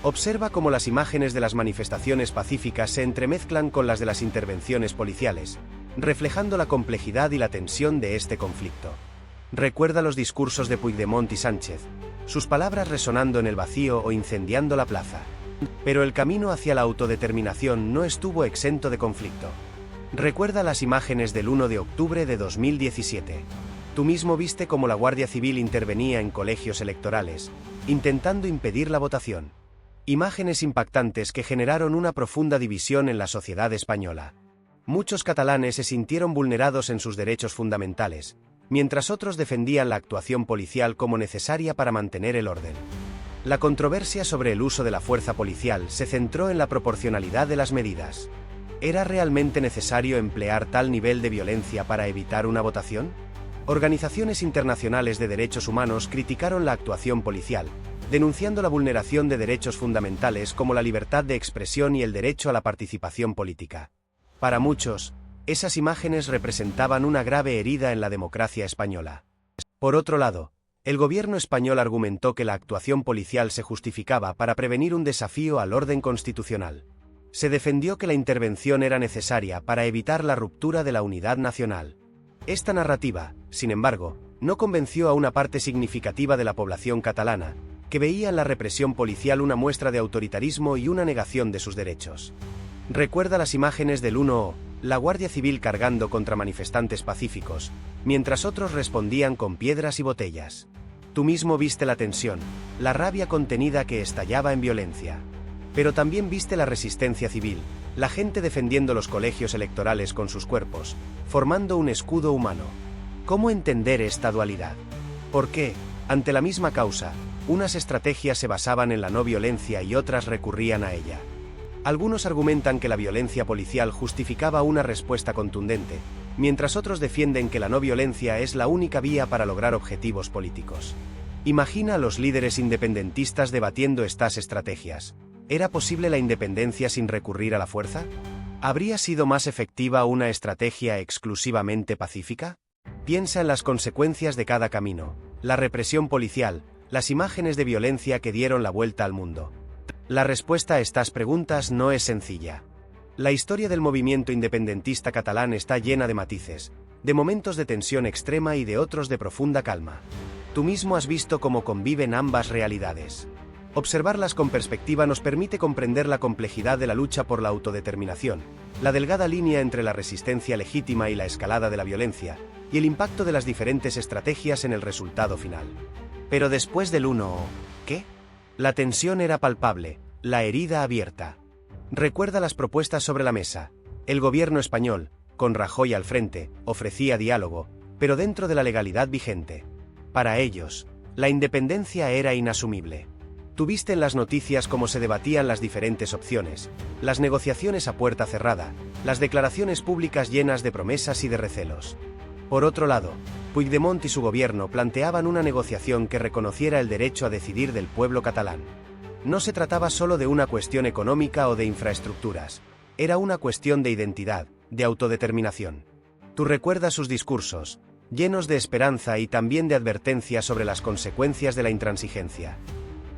Observa cómo las imágenes de las manifestaciones pacíficas se entremezclan con las de las intervenciones policiales, reflejando la complejidad y la tensión de este conflicto. Recuerda los discursos de Puigdemont y Sánchez, sus palabras resonando en el vacío o incendiando la plaza. Pero el camino hacia la autodeterminación no estuvo exento de conflicto. Recuerda las imágenes del 1 de octubre de 2017. Tú mismo viste cómo la Guardia Civil intervenía en colegios electorales, intentando impedir la votación. Imágenes impactantes que generaron una profunda división en la sociedad española. Muchos catalanes se sintieron vulnerados en sus derechos fundamentales, mientras otros defendían la actuación policial como necesaria para mantener el orden. La controversia sobre el uso de la fuerza policial se centró en la proporcionalidad de las medidas. ¿Era realmente necesario emplear tal nivel de violencia para evitar una votación? Organizaciones internacionales de derechos humanos criticaron la actuación policial, denunciando la vulneración de derechos fundamentales como la libertad de expresión y el derecho a la participación política. Para muchos, esas imágenes representaban una grave herida en la democracia española. Por otro lado, el gobierno español argumentó que la actuación policial se justificaba para prevenir un desafío al orden constitucional. Se defendió que la intervención era necesaria para evitar la ruptura de la unidad nacional. Esta narrativa, sin embargo, no convenció a una parte significativa de la población catalana, que veía en la represión policial una muestra de autoritarismo y una negación de sus derechos. Recuerda las imágenes del 1O, la Guardia Civil cargando contra manifestantes pacíficos, mientras otros respondían con piedras y botellas. Tú mismo viste la tensión, la rabia contenida que estallaba en violencia. Pero también viste la resistencia civil, la gente defendiendo los colegios electorales con sus cuerpos, formando un escudo humano. ¿Cómo entender esta dualidad? ¿Por qué, ante la misma causa, unas estrategias se basaban en la no violencia y otras recurrían a ella? Algunos argumentan que la violencia policial justificaba una respuesta contundente, mientras otros defienden que la no violencia es la única vía para lograr objetivos políticos. Imagina a los líderes independentistas debatiendo estas estrategias. ¿Era posible la independencia sin recurrir a la fuerza? ¿Habría sido más efectiva una estrategia exclusivamente pacífica? Piensa en las consecuencias de cada camino, la represión policial, las imágenes de violencia que dieron la vuelta al mundo. La respuesta a estas preguntas no es sencilla. La historia del movimiento independentista catalán está llena de matices, de momentos de tensión extrema y de otros de profunda calma. Tú mismo has visto cómo conviven ambas realidades. Observarlas con perspectiva nos permite comprender la complejidad de la lucha por la autodeterminación, la delgada línea entre la resistencia legítima y la escalada de la violencia, y el impacto de las diferentes estrategias en el resultado final. Pero después del 1, ¿qué? La tensión era palpable, la herida abierta. Recuerda las propuestas sobre la mesa. El gobierno español, con Rajoy al frente, ofrecía diálogo, pero dentro de la legalidad vigente. Para ellos, la independencia era inasumible. Tuviste en las noticias cómo se debatían las diferentes opciones, las negociaciones a puerta cerrada, las declaraciones públicas llenas de promesas y de recelos. Por otro lado, Puigdemont y su gobierno planteaban una negociación que reconociera el derecho a decidir del pueblo catalán. No se trataba solo de una cuestión económica o de infraestructuras, era una cuestión de identidad, de autodeterminación. Tú recuerdas sus discursos, llenos de esperanza y también de advertencia sobre las consecuencias de la intransigencia.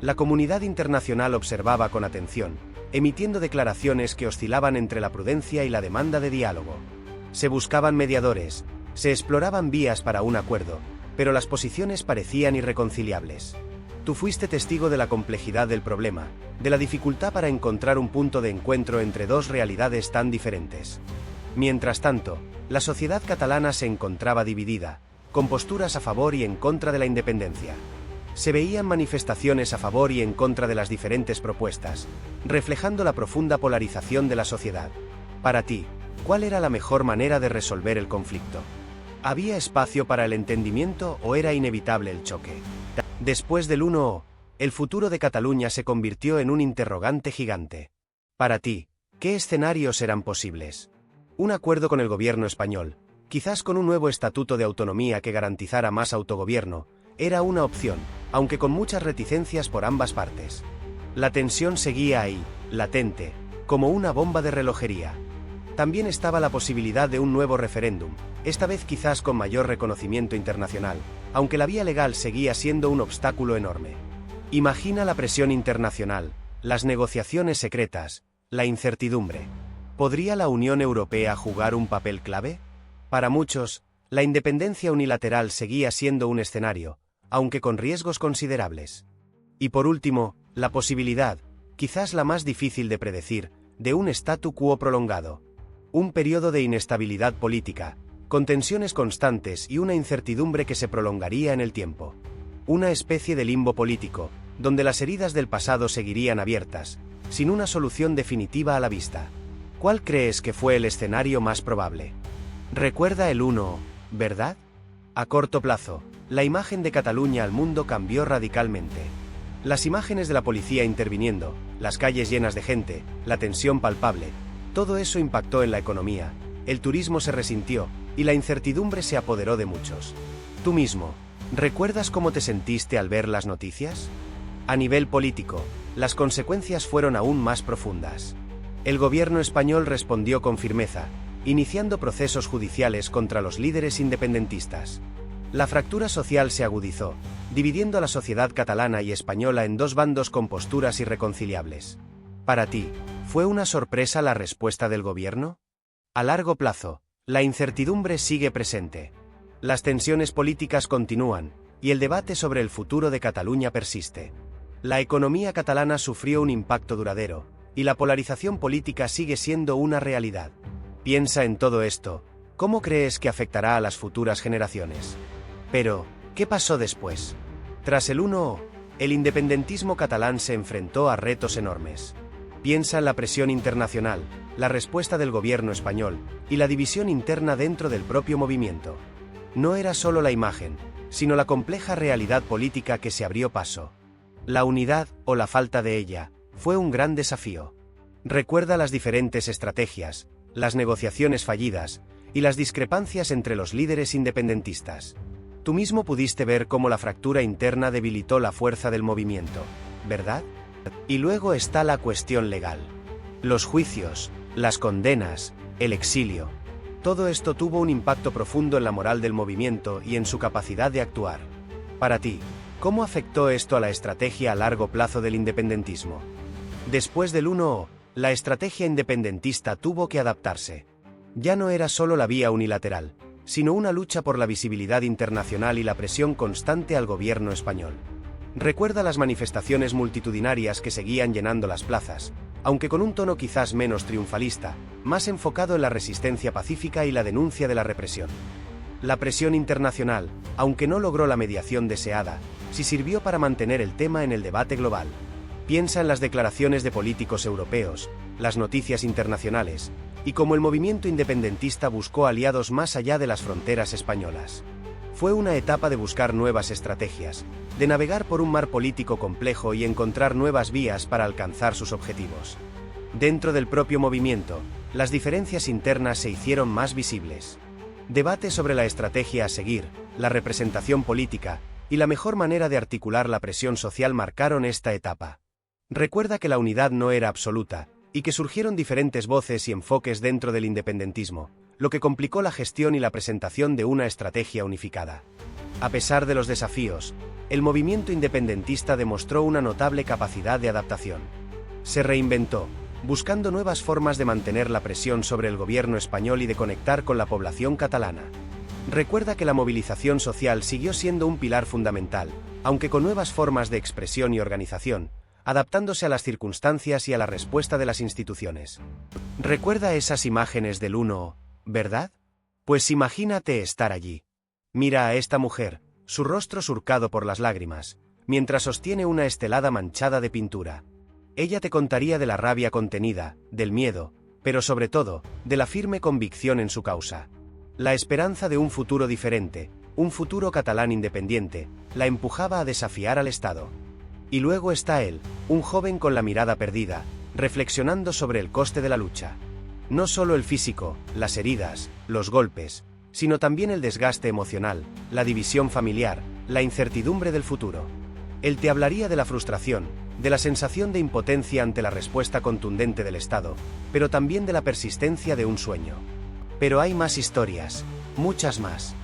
La comunidad internacional observaba con atención, emitiendo declaraciones que oscilaban entre la prudencia y la demanda de diálogo. Se buscaban mediadores, se exploraban vías para un acuerdo, pero las posiciones parecían irreconciliables. Tú fuiste testigo de la complejidad del problema, de la dificultad para encontrar un punto de encuentro entre dos realidades tan diferentes. Mientras tanto, la sociedad catalana se encontraba dividida, con posturas a favor y en contra de la independencia. Se veían manifestaciones a favor y en contra de las diferentes propuestas, reflejando la profunda polarización de la sociedad. Para ti, ¿cuál era la mejor manera de resolver el conflicto? ¿Había espacio para el entendimiento o era inevitable el choque? Después del 1, el futuro de Cataluña se convirtió en un interrogante gigante. Para ti, ¿qué escenarios eran posibles? Un acuerdo con el gobierno español, quizás con un nuevo estatuto de autonomía que garantizara más autogobierno, era una opción, aunque con muchas reticencias por ambas partes. La tensión seguía ahí, latente, como una bomba de relojería. También estaba la posibilidad de un nuevo referéndum, esta vez quizás con mayor reconocimiento internacional, aunque la vía legal seguía siendo un obstáculo enorme. Imagina la presión internacional, las negociaciones secretas, la incertidumbre. ¿Podría la Unión Europea jugar un papel clave? Para muchos, la independencia unilateral seguía siendo un escenario, aunque con riesgos considerables. Y por último, la posibilidad, quizás la más difícil de predecir, de un statu quo prolongado. Un periodo de inestabilidad política, con tensiones constantes y una incertidumbre que se prolongaría en el tiempo. Una especie de limbo político, donde las heridas del pasado seguirían abiertas, sin una solución definitiva a la vista. ¿Cuál crees que fue el escenario más probable? Recuerda el 1, ¿verdad? A corto plazo, la imagen de Cataluña al mundo cambió radicalmente. Las imágenes de la policía interviniendo, las calles llenas de gente, la tensión palpable, todo eso impactó en la economía, el turismo se resintió, y la incertidumbre se apoderó de muchos. Tú mismo, ¿recuerdas cómo te sentiste al ver las noticias? A nivel político, las consecuencias fueron aún más profundas. El gobierno español respondió con firmeza, iniciando procesos judiciales contra los líderes independentistas. La fractura social se agudizó, dividiendo a la sociedad catalana y española en dos bandos con posturas irreconciliables. Para ti, ¿fue una sorpresa la respuesta del gobierno? A largo plazo, la incertidumbre sigue presente. Las tensiones políticas continúan, y el debate sobre el futuro de Cataluña persiste. La economía catalana sufrió un impacto duradero, y la polarización política sigue siendo una realidad. Piensa en todo esto, ¿cómo crees que afectará a las futuras generaciones? Pero, ¿qué pasó después? Tras el 1, el independentismo catalán se enfrentó a retos enormes. Piensa en la presión internacional, la respuesta del gobierno español, y la división interna dentro del propio movimiento. No era solo la imagen, sino la compleja realidad política que se abrió paso. La unidad, o la falta de ella, fue un gran desafío. Recuerda las diferentes estrategias, las negociaciones fallidas, y las discrepancias entre los líderes independentistas. Tú mismo pudiste ver cómo la fractura interna debilitó la fuerza del movimiento, ¿verdad? Y luego está la cuestión legal. Los juicios, las condenas, el exilio. Todo esto tuvo un impacto profundo en la moral del movimiento y en su capacidad de actuar. Para ti, ¿cómo afectó esto a la estrategia a largo plazo del independentismo? Después del 1O, la estrategia independentista tuvo que adaptarse. Ya no era solo la vía unilateral, sino una lucha por la visibilidad internacional y la presión constante al gobierno español. Recuerda las manifestaciones multitudinarias que seguían llenando las plazas, aunque con un tono quizás menos triunfalista, más enfocado en la resistencia pacífica y la denuncia de la represión. La presión internacional, aunque no logró la mediación deseada, sí sirvió para mantener el tema en el debate global. Piensa en las declaraciones de políticos europeos, las noticias internacionales, y cómo el movimiento independentista buscó aliados más allá de las fronteras españolas. Fue una etapa de buscar nuevas estrategias, de navegar por un mar político complejo y encontrar nuevas vías para alcanzar sus objetivos. Dentro del propio movimiento, las diferencias internas se hicieron más visibles. Debates sobre la estrategia a seguir, la representación política y la mejor manera de articular la presión social marcaron esta etapa. Recuerda que la unidad no era absoluta, y que surgieron diferentes voces y enfoques dentro del independentismo, lo que complicó la gestión y la presentación de una estrategia unificada. A pesar de los desafíos, el movimiento independentista demostró una notable capacidad de adaptación. Se reinventó, buscando nuevas formas de mantener la presión sobre el gobierno español y de conectar con la población catalana. Recuerda que la movilización social siguió siendo un pilar fundamental, aunque con nuevas formas de expresión y organización, adaptándose a las circunstancias y a la respuesta de las instituciones. Recuerda esas imágenes del 1O, ¿verdad? Pues imagínate estar allí. Mira a esta mujer, su rostro surcado por las lágrimas, mientras sostiene una estelada manchada de pintura. Ella te contaría de la rabia contenida, del miedo, pero sobre todo, de la firme convicción en su causa. La esperanza de un futuro diferente, un futuro catalán independiente, la empujaba a desafiar al Estado. Y luego está él, un joven con la mirada perdida, reflexionando sobre el coste de la lucha. No solo el físico, las heridas, los golpes, sino también el desgaste emocional, la división familiar, la incertidumbre del futuro. Él te hablaría de la frustración, de la sensación de impotencia ante la respuesta contundente del Estado, pero también de la persistencia de un sueño. Pero hay más historias, muchas más.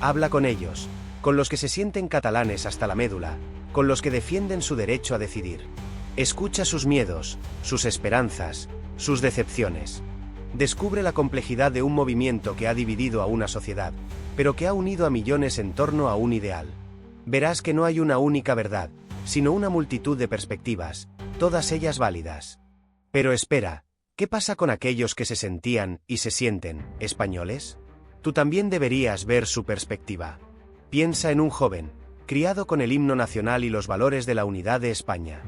Habla con ellos, con los que se sienten catalanes hasta la médula, con los que defienden su derecho a decidir. Escucha sus miedos, sus esperanzas, sus decepciones. Descubre la complejidad de un movimiento que ha dividido a una sociedad, pero que ha unido a millones en torno a un ideal. Verás que no hay una única verdad, sino una multitud de perspectivas, todas ellas válidas. Pero espera, ¿qué pasa con aquellos que se sentían y se sienten españoles? Tú también deberías ver su perspectiva. Piensa en un joven, criado con el himno nacional y los valores de la unidad de España.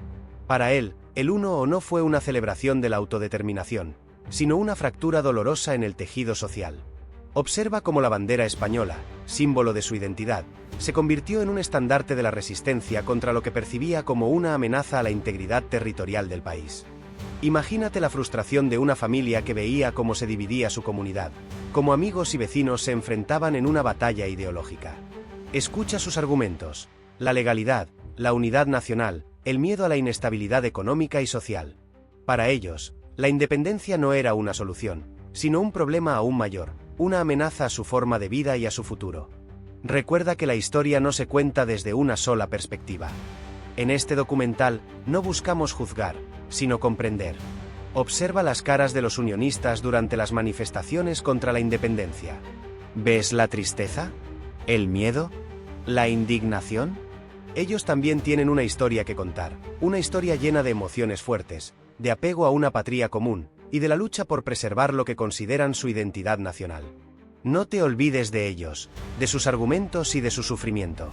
Para él, el 1O no fue una celebración de la autodeterminación, sino una fractura dolorosa en el tejido social. Observa cómo la bandera española, símbolo de su identidad, se convirtió en un estandarte de la resistencia contra lo que percibía como una amenaza a la integridad territorial del país. Imagínate la frustración de una familia que veía cómo se dividía su comunidad, cómo amigos y vecinos se enfrentaban en una batalla ideológica. Escucha sus argumentos: la legalidad, la unidad nacional, el miedo a la inestabilidad económica y social. Para ellos, la independencia no era una solución, sino un problema aún mayor, una amenaza a su forma de vida y a su futuro. Recuerda que la historia no se cuenta desde una sola perspectiva. En este documental, no buscamos juzgar, sino comprender. Observa las caras de los unionistas durante las manifestaciones contra la independencia. ¿Ves la tristeza? ¿El miedo? ¿La indignación? Ellos también tienen una historia que contar, una historia llena de emociones fuertes, de apego a una patria común, y de la lucha por preservar lo que consideran su identidad nacional. No te olvides de ellos, de sus argumentos y de su sufrimiento.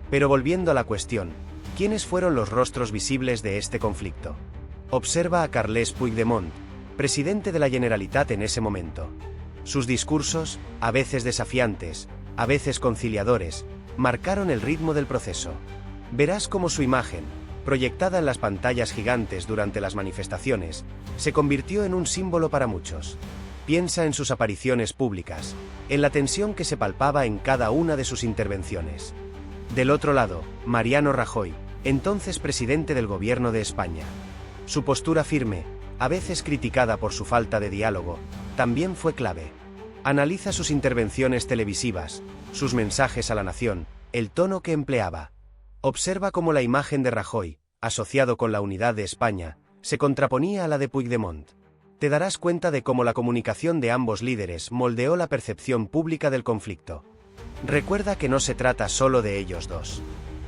Pero volviendo a la cuestión, ¿quiénes fueron los rostros visibles de este conflicto? Observa a Carles Puigdemont, presidente de la Generalitat en ese momento. Sus discursos, a veces desafiantes, a veces conciliadores, marcaron el ritmo del proceso. Verás cómo su imagen, proyectada en las pantallas gigantes durante las manifestaciones, se convirtió en un símbolo para muchos. Piensa en sus apariciones públicas, en la tensión que se palpaba en cada una de sus intervenciones. Del otro lado, Mariano Rajoy, entonces presidente del Gobierno de España. Su postura firme, a veces criticada por su falta de diálogo, también fue clave. Analiza sus intervenciones televisivas, sus mensajes a la nación, el tono que empleaba. Observa cómo la imagen de Rajoy, asociado con la unidad de España, se contraponía a la de Puigdemont. Te darás cuenta de cómo la comunicación de ambos líderes moldeó la percepción pública del conflicto. Recuerda que no se trata solo de ellos dos.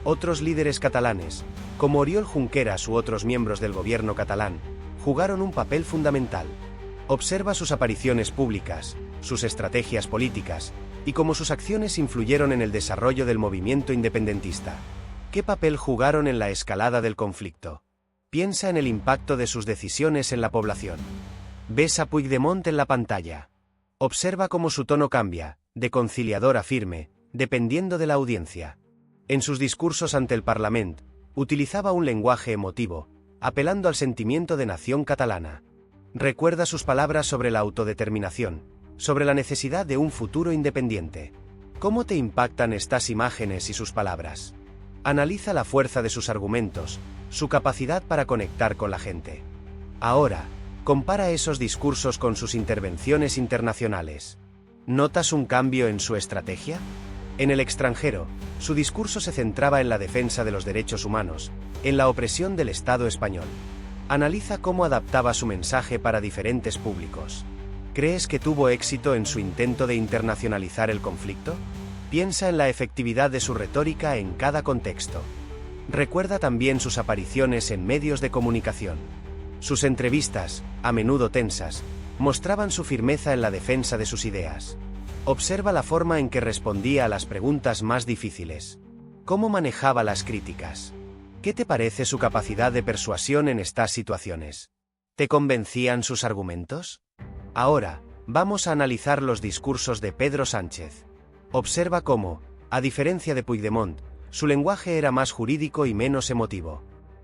Otros líderes catalanes, como Oriol Junqueras u otros miembros del gobierno catalán, jugaron un papel fundamental. Observa sus apariciones públicas, sus estrategias políticas, y cómo sus acciones influyeron en el desarrollo del movimiento independentista. ¿Qué papel jugaron en la escalada del conflicto? Piensa en el impacto de sus decisiones en la población. Ves a Puigdemont en la pantalla. Observa cómo su tono cambia, de conciliador a firme, dependiendo de la audiencia. En sus discursos ante el Parlament, utilizaba un lenguaje emotivo, apelando al sentimiento de nación catalana. Recuerda sus palabras sobre la autodeterminación, sobre la necesidad de un futuro independiente. ¿Cómo te impactan estas imágenes y sus palabras? Analiza la fuerza de sus argumentos, su capacidad para conectar con la gente. Ahora, compara esos discursos con sus intervenciones internacionales. ¿Notas un cambio en su estrategia? En el extranjero, su discurso se centraba en la defensa de los derechos humanos, en la opresión del Estado español. Analiza cómo adaptaba su mensaje para diferentes públicos. ¿Crees que tuvo éxito en su intento de internacionalizar el conflicto? Piensa en la efectividad de su retórica en cada contexto. Recuerda también sus apariciones en medios de comunicación. Sus entrevistas, a menudo tensas, mostraban su firmeza en la defensa de sus ideas. Observa la forma en que respondía a las preguntas más difíciles. ¿Cómo manejaba las críticas? ¿Qué te parece su capacidad de persuasión en estas situaciones? ¿Te convencían sus argumentos? Ahora, vamos a analizar los discursos de Pedro Sánchez. Observa cómo, a diferencia de Puigdemont, su lenguaje era más jurídico y menos emotivo.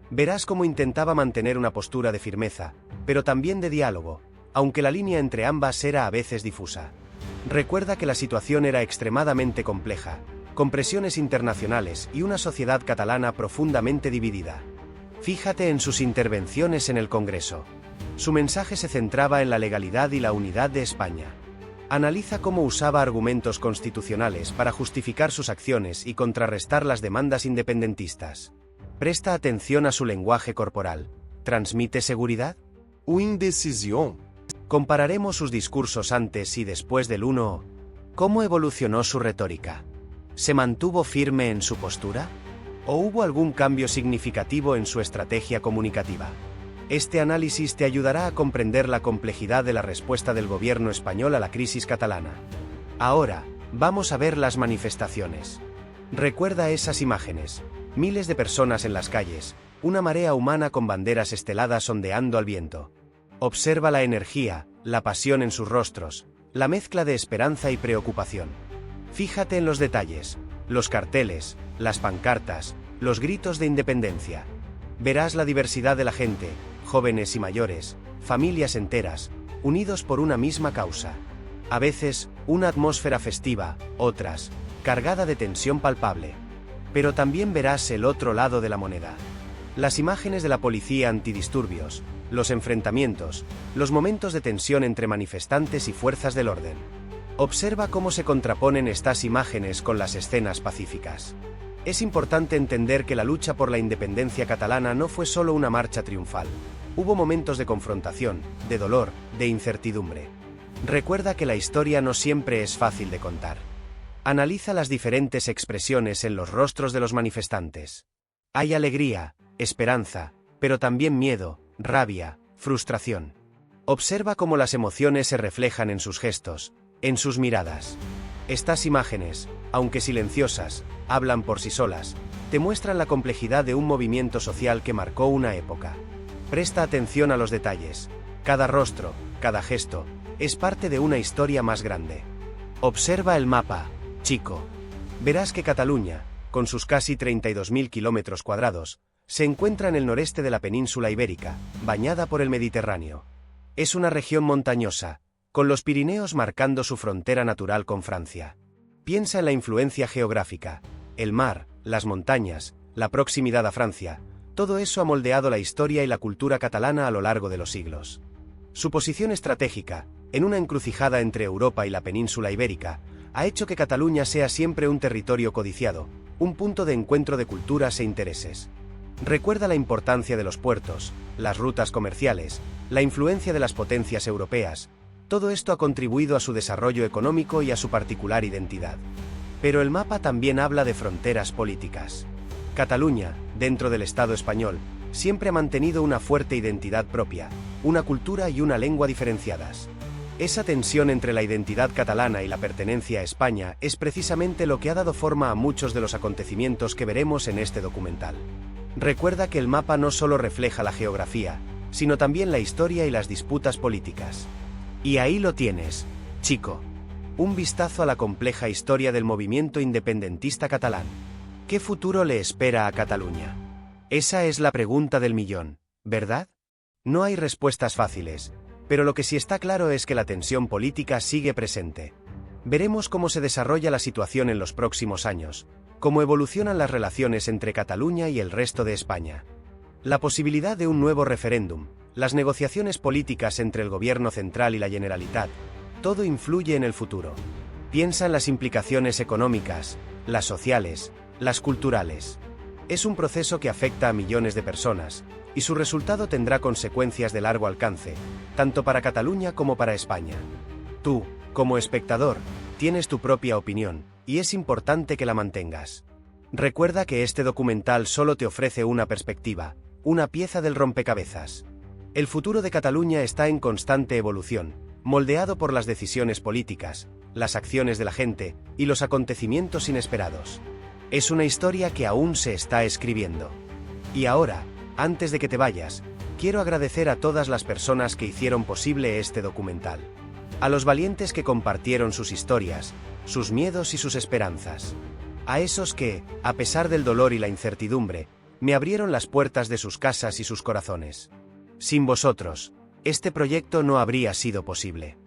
Verás cómo intentaba mantener una postura de firmeza, pero también de diálogo, aunque la línea entre ambas era a veces difusa. Recuerda que la situación era extremadamente compleja, con presiones internacionales y una sociedad catalana profundamente dividida. Fíjate en sus intervenciones en el Congreso. Su mensaje se centraba en la legalidad y la unidad de España. Analiza cómo usaba argumentos constitucionales para justificar sus acciones y contrarrestar las demandas independentistas. Presta atención a su lenguaje corporal. ¿Transmite seguridad? ¿O indecisión? Compararemos sus discursos antes y después del 1. ¿Cómo evolucionó su retórica? ¿Se mantuvo firme en su postura? ¿O hubo algún cambio significativo en su estrategia comunicativa? Este análisis te ayudará a comprender la complejidad de la respuesta del gobierno español a la crisis catalana. Ahora, vamos a ver las manifestaciones. Recuerda esas imágenes. Miles de personas en las calles, una marea humana con banderas esteladas ondeando al viento. Observa la energía, la pasión en sus rostros, la mezcla de esperanza y preocupación. Fíjate en los detalles, los carteles, las pancartas, los gritos de independencia. Verás la diversidad de la gente, jóvenes y mayores, familias enteras, unidos por una misma causa. A veces, una atmósfera festiva, otras, cargada de tensión palpable. Pero también verás el otro lado de la moneda. Las imágenes de la policía antidisturbios, los enfrentamientos, los momentos de tensión entre manifestantes y fuerzas del orden. Observa cómo se contraponen estas imágenes con las escenas pacíficas. Es importante entender que la lucha por la independencia catalana no fue solo una marcha triunfal. Hubo momentos de confrontación, de dolor, de incertidumbre. Recuerda que la historia no siempre es fácil de contar. Analiza las diferentes expresiones en los rostros de los manifestantes. Hay alegría, esperanza, pero también miedo, rabia, frustración. Observa cómo las emociones se reflejan en sus gestos, en sus miradas. Estas imágenes, aunque silenciosas, hablan por sí solas, te muestran la complejidad de un movimiento social que marcó una época. Presta atención a los detalles. Cada rostro, cada gesto, es parte de una historia más grande. Observa el mapa, chico. Verás que Cataluña, con sus casi 32.000 kilómetros cuadrados, se encuentra en el noreste de la península ibérica, bañada por el Mediterráneo. Es una región montañosa, con los Pirineos marcando su frontera natural con Francia. Piensa en la influencia geográfica, el mar, las montañas, la proximidad a Francia, todo eso ha moldeado la historia y la cultura catalana a lo largo de los siglos. Su posición estratégica, en una encrucijada entre Europa y la península ibérica, ha hecho que Cataluña sea siempre un territorio codiciado, un punto de encuentro de culturas e intereses. Recuerda la importancia de los puertos, las rutas comerciales, la influencia de las potencias europeas. Todo esto ha contribuido a su desarrollo económico y a su particular identidad. Pero el mapa también habla de fronteras políticas. Cataluña, dentro del Estado español, siempre ha mantenido una fuerte identidad propia, una cultura y una lengua diferenciadas. Esa tensión entre la identidad catalana y la pertenencia a España es precisamente lo que ha dado forma a muchos de los acontecimientos que veremos en este documental. Recuerda que el mapa no solo refleja la geografía, sino también la historia y las disputas políticas. Y ahí lo tienes, chico. Un vistazo a la compleja historia del movimiento independentista catalán. ¿Qué futuro le espera a Cataluña? Esa es la pregunta del millón, ¿verdad? No hay respuestas fáciles, pero lo que sí está claro es que la tensión política sigue presente. Veremos cómo se desarrolla la situación en los próximos años, cómo evolucionan las relaciones entre Cataluña y el resto de España. La posibilidad de un nuevo referéndum, las negociaciones políticas entre el gobierno central y la Generalitat, todo influye en el futuro. Piensa en las implicaciones económicas, las sociales, las culturales. Es un proceso que afecta a millones de personas, y su resultado tendrá consecuencias de largo alcance, tanto para Cataluña como para España. Tú, como espectador, tienes tu propia opinión, y es importante que la mantengas. Recuerda que este documental solo te ofrece una perspectiva, una pieza del rompecabezas. El futuro de Cataluña está en constante evolución, moldeado por las decisiones políticas, las acciones de la gente y los acontecimientos inesperados. Es una historia que aún se está escribiendo. Y ahora, antes de que te vayas, quiero agradecer a todas las personas que hicieron posible este documental. A los valientes que compartieron sus historias, sus miedos y sus esperanzas. A esos que, a pesar del dolor y la incertidumbre, me abrieron las puertas de sus casas y sus corazones. Sin vosotros, este proyecto no habría sido posible.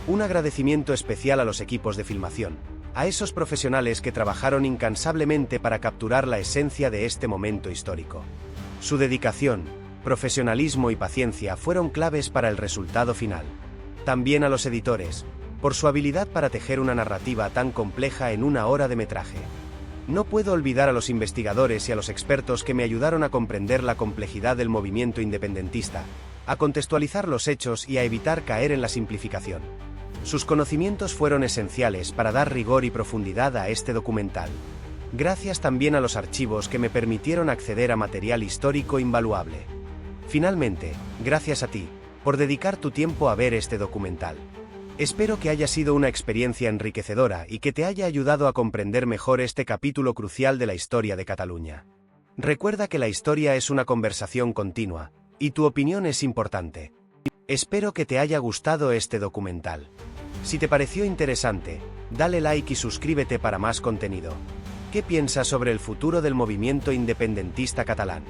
Un agradecimiento especial a los equipos de filmación, a esos profesionales que trabajaron incansablemente para capturar la esencia de este momento histórico. Su dedicación, profesionalismo y paciencia fueron claves para el resultado final. También a los editores, por su habilidad para tejer una narrativa tan compleja en una hora de metraje. No puedo olvidar a los investigadores y a los expertos que me ayudaron a comprender la complejidad del movimiento independentista, a contextualizar los hechos y a evitar caer en la simplificación. Sus conocimientos fueron esenciales para dar rigor y profundidad a este documental. Gracias también a los archivos que me permitieron acceder a material histórico invaluable. Finalmente, gracias a ti, por dedicar tu tiempo a ver este documental. Espero que haya sido una experiencia enriquecedora y que te haya ayudado a comprender mejor este capítulo crucial de la historia de Cataluña. Recuerda que la historia es una conversación continua, y tu opinión es importante. Espero que te haya gustado este documental. Si te pareció interesante, dale like y suscríbete para más contenido. ¿Qué piensas sobre el futuro del movimiento independentista catalán?